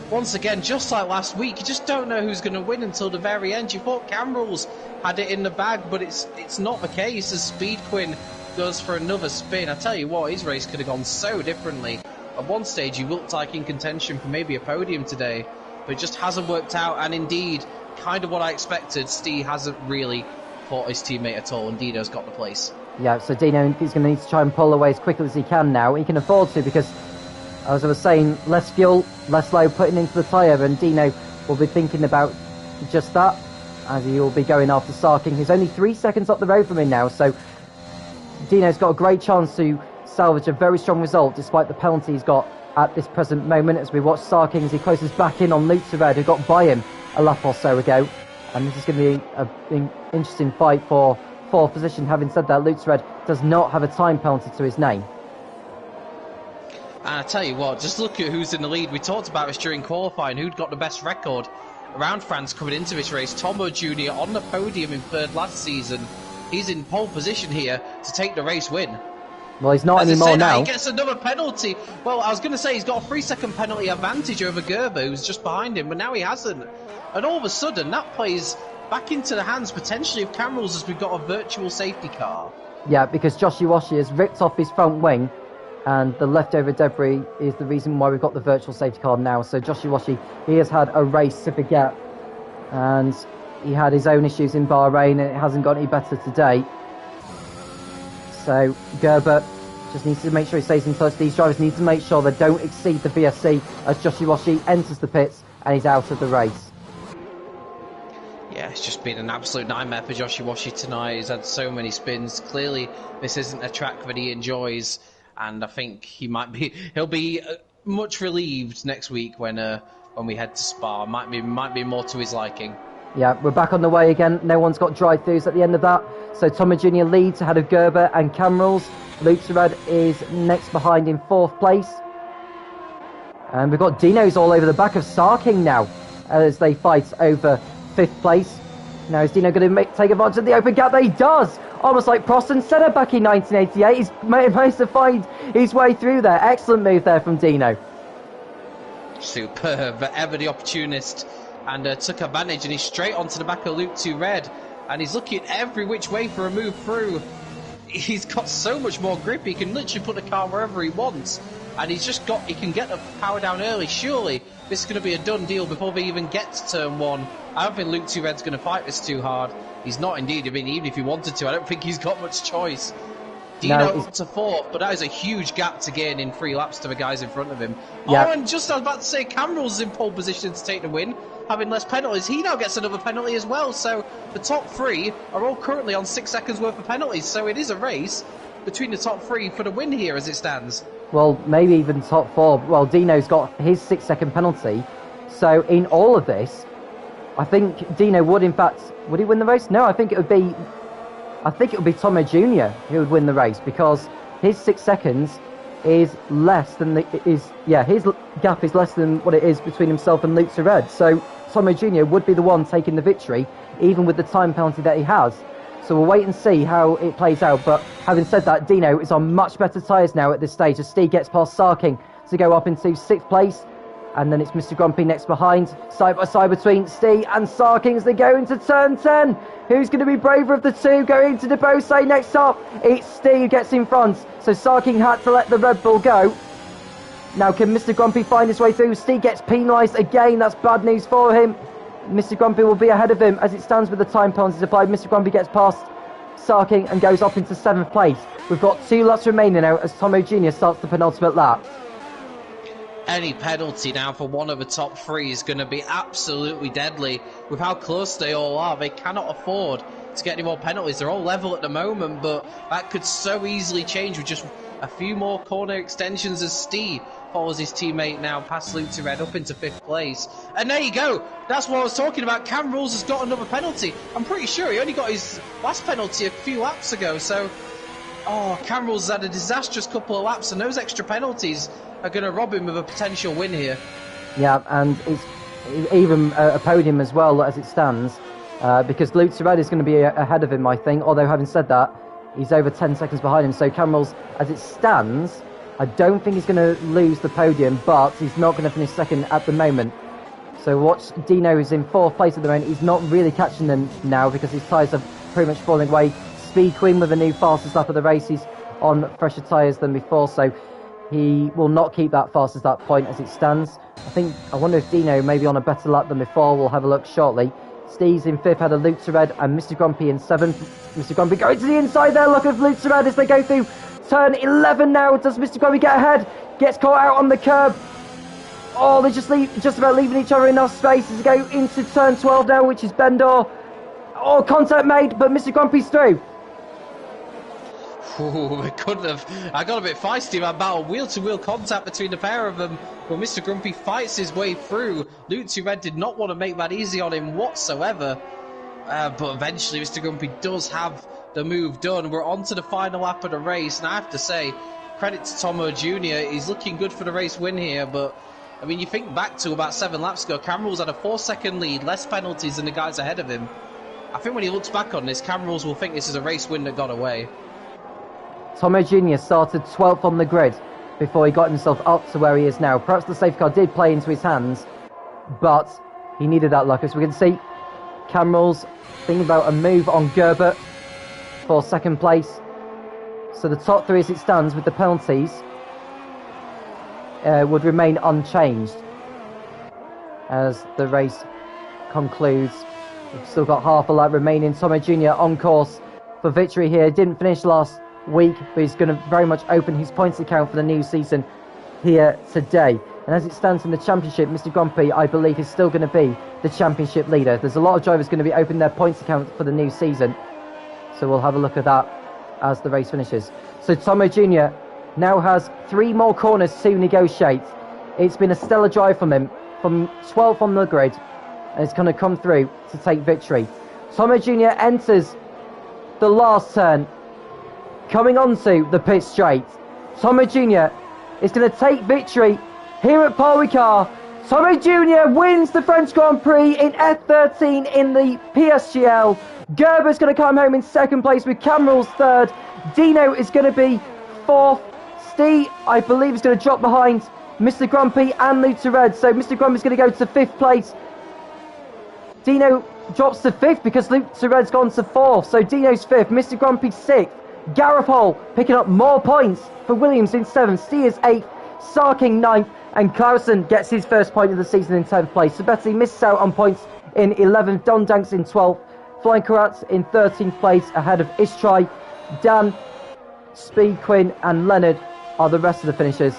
once again, just like last week, you just don't know who's going to win until the very end. You thought Camrose had it in the bag, but it's not the case as Speed Quinn goes for another spin. I tell you what, his race could have gone so differently. At one stage, he looked like in contention for maybe a podium today, but it just hasn't worked out. And indeed, kind of what I expected, Steve hasn't really fought his teammate at all, and Dino's got the place. Yeah, so Dino is going to need to try and pull away as quickly as he can now. He can afford to because, as I was saying, less fuel, less load putting into the tyre, and Dino will be thinking about just that as he will be going after Sarking, who's only 3 seconds up the road from him now. So Dino's got a great chance to salvage a very strong result despite the penalty he's got at this present moment, as we watch Sarking as he closes back in on Lutzered, who got by him a lap or so ago. And this is going to be an interesting fight for fourth position. Having said that, Lutzered does not have a time penalty to his name. And I tell you what, just look at who's in the lead. We talked about this during qualifying, who'd got the best record around France coming into this race. Tomo Jr. on the podium in third last season. He's in pole position here to take the race win. Well, he's not anymore now. He gets another penalty. Well, I was going to say he's got a 3-second penalty advantage over Gerber, who's just behind him, but now he hasn't. And all of a sudden, that plays back into the hands potentially of Camrose as we've got a virtual safety car. Yeah, because Josh Iwashi has ripped off his front wing, and the leftover debris is the reason why we've got the virtual safety car now. So Josh Iwashi, he has had a race to forget, and he had his own issues in Bahrain, and it hasn't got any better today. So Gerber just needs to make sure he stays in touch. These drivers need to make sure they don't exceed the VSC as Josh Iwashi enters the pits and he's out of the race. Yeah, it's just been an absolute nightmare for Josh Iwashi tonight. He's had so many spins. Clearly, this isn't a track that he enjoys, and I think he'll be much relieved next week when we head to Spa. Might be more to his liking. Yeah, we're back on the way again. No one's got drive-throughs at the end of that. So Tomo Jr. leads ahead of Gerber and Camrose. Lutzered is next behind in fourth place. And we've got Dinos all over the back of Sarking now as they fight over fifth place. Now is Dino going to take advantage of the open gap? He does! Almost like Prost and Senna back in 1988. He's managed to find his way through there. Excellent move there from Dino. Superb. Ever the opportunist. And took advantage, and he's straight onto the back of Luke 2 Red, and he's looking every which way for a move through. He's got so much more grip, he can literally put the car wherever he wants, and he can get the power down early. Surely this is going to be a done deal before they even get to turn one. I don't think Luke 2 Red's going to fight this too hard. He's not indeed. I mean, even if he wanted to, I don't think he's got much choice. Dino up to fourth, but that is a huge gap to gain in 3 laps to the guys in front of him. Yeah. Oh, and just I was about to say, Camrose is in pole position to take the win, having less penalties. He now gets another penalty as well, so the top 3 are all currently on 6 seconds worth of penalties, so it is a race between the top 3 for the win here as it stands. Well, maybe even top 4. Well, Dino's got his 6-second penalty, so in all of this, I think Dino would he win the race? No, I think it would be Tomo Jr. who would win the race, because his 6 seconds is less than his gap is less than what it is between himself and Lutzered. So Tomo Jr. would be the one taking the victory, even with the time penalty that he has. So we'll wait and see how it plays out. But having said that, Dino is on much better tyres now at this stage as Steve gets past Sarking to go up into 6th place. And then it's Mr. Grumpy next behind, side by side between Steve and Sarking as they go into turn 10. Who's going to be braver of the two going into the Bose next up? It's Steve who gets in front. So Sarking had to let the Red Bull go. Now can Mr. Grumpy find his way through? Steve gets penalised again. That's bad news for him. Mr. Grumpy will be ahead of him as it stands with the time penalties applied. Mr. Grumpy gets past Sarking and goes up into 7th place. We've got 2 laps remaining now as Tomo Jr. starts the penultimate lap. Any penalty now for one of the top 3 is going to be absolutely deadly. With how close they all are, they cannot afford to get any more penalties. They're all level at the moment, but that could so easily change with just a few more corner extensions as Steve follows his teammate now past Lutzered up into 5th place. And there you go. That's what I was talking about. Camrose has got another penalty. I'm pretty sure he only got his last penalty a few laps ago. So, Camrose has had a disastrous couple of laps, and those extra penalties are going to rob him of a potential win here. Yeah, and it's even a podium as well as it stands, because Lutzered is going to be ahead of him, I think. Although having said that, he's over 10 seconds behind him. So Camrose, as it stands, I don't think he's going to lose the podium, but he's not going to finish second at the moment. So watch Dino, who's in 4th place at the moment. He's not really catching them now because his tyres are pretty much falling away. Speed Queen with a new fastest lap of the race. He's on fresher tyres than before, so he will not keep that fastest lap point as it stands. I wonder if Dino may be on a better lap than before. We'll have a look shortly. Steve's in 5th, had a Luke Red, and Mr. Grumpy in 7th. Mr. Grumpy going to the inside there. Look at Luke Red as they go through turn 11 now. Does Mr. Grumpy get ahead? Gets caught out on the curb. Oh, they're just about leaving each other enough space as they go into turn 12 now, which is Bendor. Oh, contact made, but Mr. Grumpy's through. Ooh, it couldn't have. I got a bit feisty about battle. Wheel-to-wheel contact between the pair of them. But Mr. Grumpy fights his way through. Luke Red did not want to make that easy on him whatsoever. But eventually Mr. Grumpy does have the move done. We're on to the final lap of the race. And I have to say, credit to Tomo Jr. He's looking good for the race win here. But, I mean, you think back to about 7 laps ago, Cam Rules had a 4-second lead, less penalties than the guys ahead of him. I think when he looks back on this, Cam Rules will think this is a race win that got away. Tomo Jr. started 12th on the grid before he got himself up to where he is now. Perhaps the safety car did play into his hands, but he needed that luck. As we can see, Cam Rules thinking about a move on Gerber for 2nd place. So the top 3 as it stands with the penalties would remain unchanged as the race concludes. We've still got half a lap remaining. Tomo Jr. on course for victory here. Didn't finish last week, but he's going to very much open his points account for the new season here today. And as it stands in the championship, Mr. Grumpy, I believe, is still going to be the championship leader. There's a lot of drivers going to be opening their points account for the new season, so we'll have a look at that as the race finishes. So Tomo Jr. now has 3 more corners to negotiate. It's been a stellar drive from him, from 12th on the grid, and it's going to come through to take victory. Tomo Jr. enters the last turn, coming onto the pit straight. Tomo Jr. is going to take victory here at Paul Ricard. Tomo Jr. wins the French Grand Prix in F13 in the PSGL. Gerber's going to come home in 2nd place with Cam Rules 3rd. Dino is going to be 4th. Steve, I believe, is going to drop behind Mr. Grumpy and Luke Red. So Mr. Grumpy is going to go to 5th place. Dino drops to 5th because Luke Red's gone to 4th. So Dino's 5th, Mr. Grumpy 6th. Gareth Hall picking up more points for Williams in 7th. Steers 8th. Sarking 9th. And Clausen gets his first point of the season in 10th place. Sabetti misses out on points in 11th. Don Danks in 12th. Flying Karat in 13th place ahead of Istrai. Dan, Speed Quinn and Leonard are the rest of the finishers.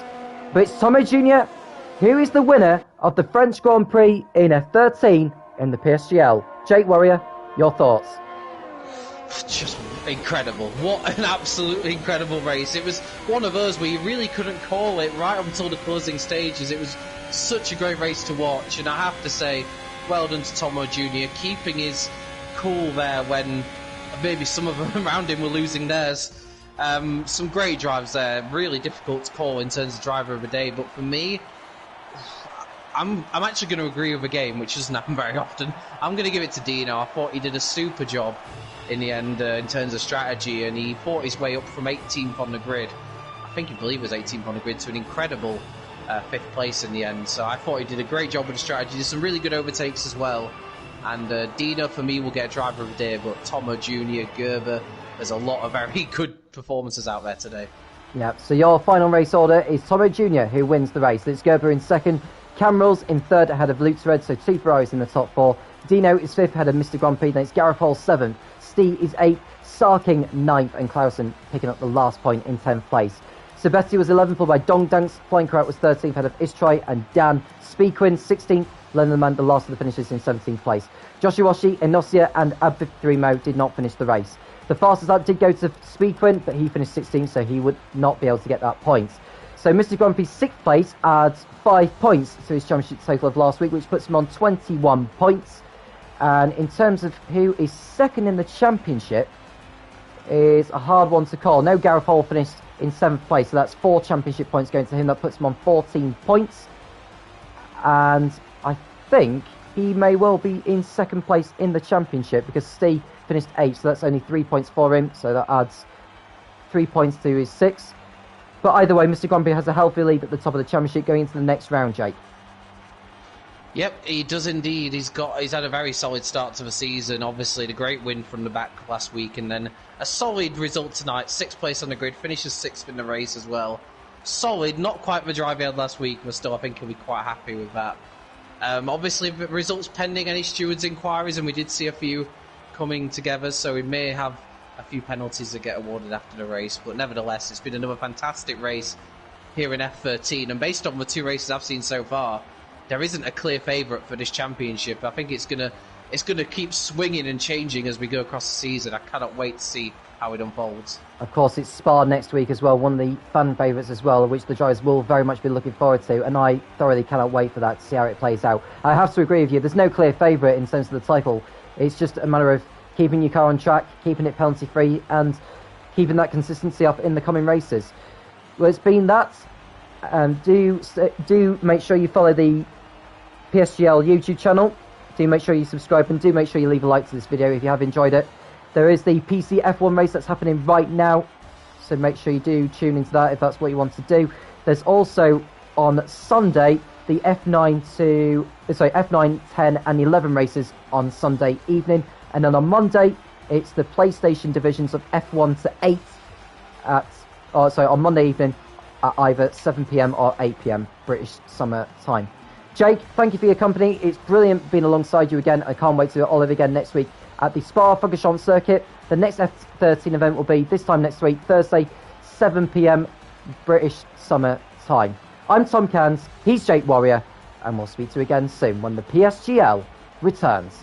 But it's Tomo Jr. who is the winner of the French Grand Prix in F13 in the PSGL. Jake Warrior, your thoughts? Just incredible. What an absolutely incredible race. It was one of those where you really couldn't call it right up until the closing stages. It was such a great race to watch, and I have to say, well done to Tomo Jr. keeping his cool there when maybe some of them around him were losing theirs. Some great drives there. Really difficult to call in terms of driver of the day, but for me, I'm actually going to agree with the game, which doesn't happen very often. I'm going to give it to Dino. I thought he did a super job in the end in terms of strategy, and he fought his way up from 18th on the grid. I believe it was 18th on the grid to an incredible 5th place in the end. So I thought he did a great job with the strategy. There's some really good overtakes as well. And Dino, for me, will get driver of the day, but Tomo Jr., Gerber, there's a lot of very good performances out there today. Yeah, so your final race order is Tomo Jr. who wins the race. It's Gerber in 2nd, Cam Rules in 3rd ahead of Luke Red, so 2 Ferraris in the top 4. Dino is 5th ahead of Mr. Grumpy, then it's Gareth Hall 7th, Steve is 8th, Sarking 9th, and Clausen picking up the last point in 10th place. Sabetti was 11th, followed by Dong Danks. Flying Karat was 13th ahead of Istrai and Dan. Speedquin 16th, Lenderman the last of the finishers in 17th place. Joshiwashi, Enosia and Ab53mo did not finish the race. The fastest lap did go to Speedquin, but he finished 16th, so he would not be able to get that point. So Mr. Grumpy's 6th place adds 5 points to his championship total of last week, which puts him on 21 points. And in terms of who is 2nd in the championship, is a hard one to call. No, Gareth Hall finished in 7th place, so that's 4 championship points going to him. That puts him on 14 points. And I think he may well be in 2nd place in the championship because Steve finished 8th, so that's only 3 points for him. So that adds 3 points to his 6th. But either way, Mr. Grumpy has a healthy lead at the top of the championship going into the next round, Jake. Yep, he does indeed. He's had a very solid start to the season. Obviously, the great win from the back last week, and then a solid result tonight. 6th place on the grid, finishes 6th in the race as well. Solid, not quite the drive he had last week, but still, I think he'll be quite happy with that. Obviously, the results pending any stewards' inquiries, and we did see a few coming together, so we may have a few penalties that get awarded after the race. But nevertheless, it's been another fantastic race here in F13, and based on the 2 races I've seen so far, there isn't a clear favourite for this championship. I think it's gonna keep swinging and changing as we go across the season. I cannot wait to see how it unfolds. Of course, it's Spa next week as well, one of the fan favourites as well, which the drivers will very much be looking forward to, and I thoroughly cannot wait for that to see how it plays out. I have to agree with you, there's no clear favourite in terms of the title. It's just a matter of keeping your car on track, keeping it penalty free, and keeping that consistency up in the coming races. Well, it's been that. Do make sure you follow the PSGL YouTube channel. Do make sure you subscribe, and do make sure you leave a like to this video if you have enjoyed it. There is the PC F1 race that's happening right now, so make sure you do tune into that if that's what you want to do. There's also on Sunday the F9, 10 and 11 races on Sunday evening, and then on Monday it's the PlayStation divisions of F1 to 8 on Monday evening at either 7 PM or 8 PM British Summer Time. Jake, thank you for your company. It's brilliant being alongside you again. I can't wait to do it all over again next week at the Spa-Francorchamps circuit. The next F13 event will be this time next week, Thursday, 7 PM British Summer Time. I'm Tom Cairns, he's Jake Warrior, and we'll speak to you again soon when the PSGL returns.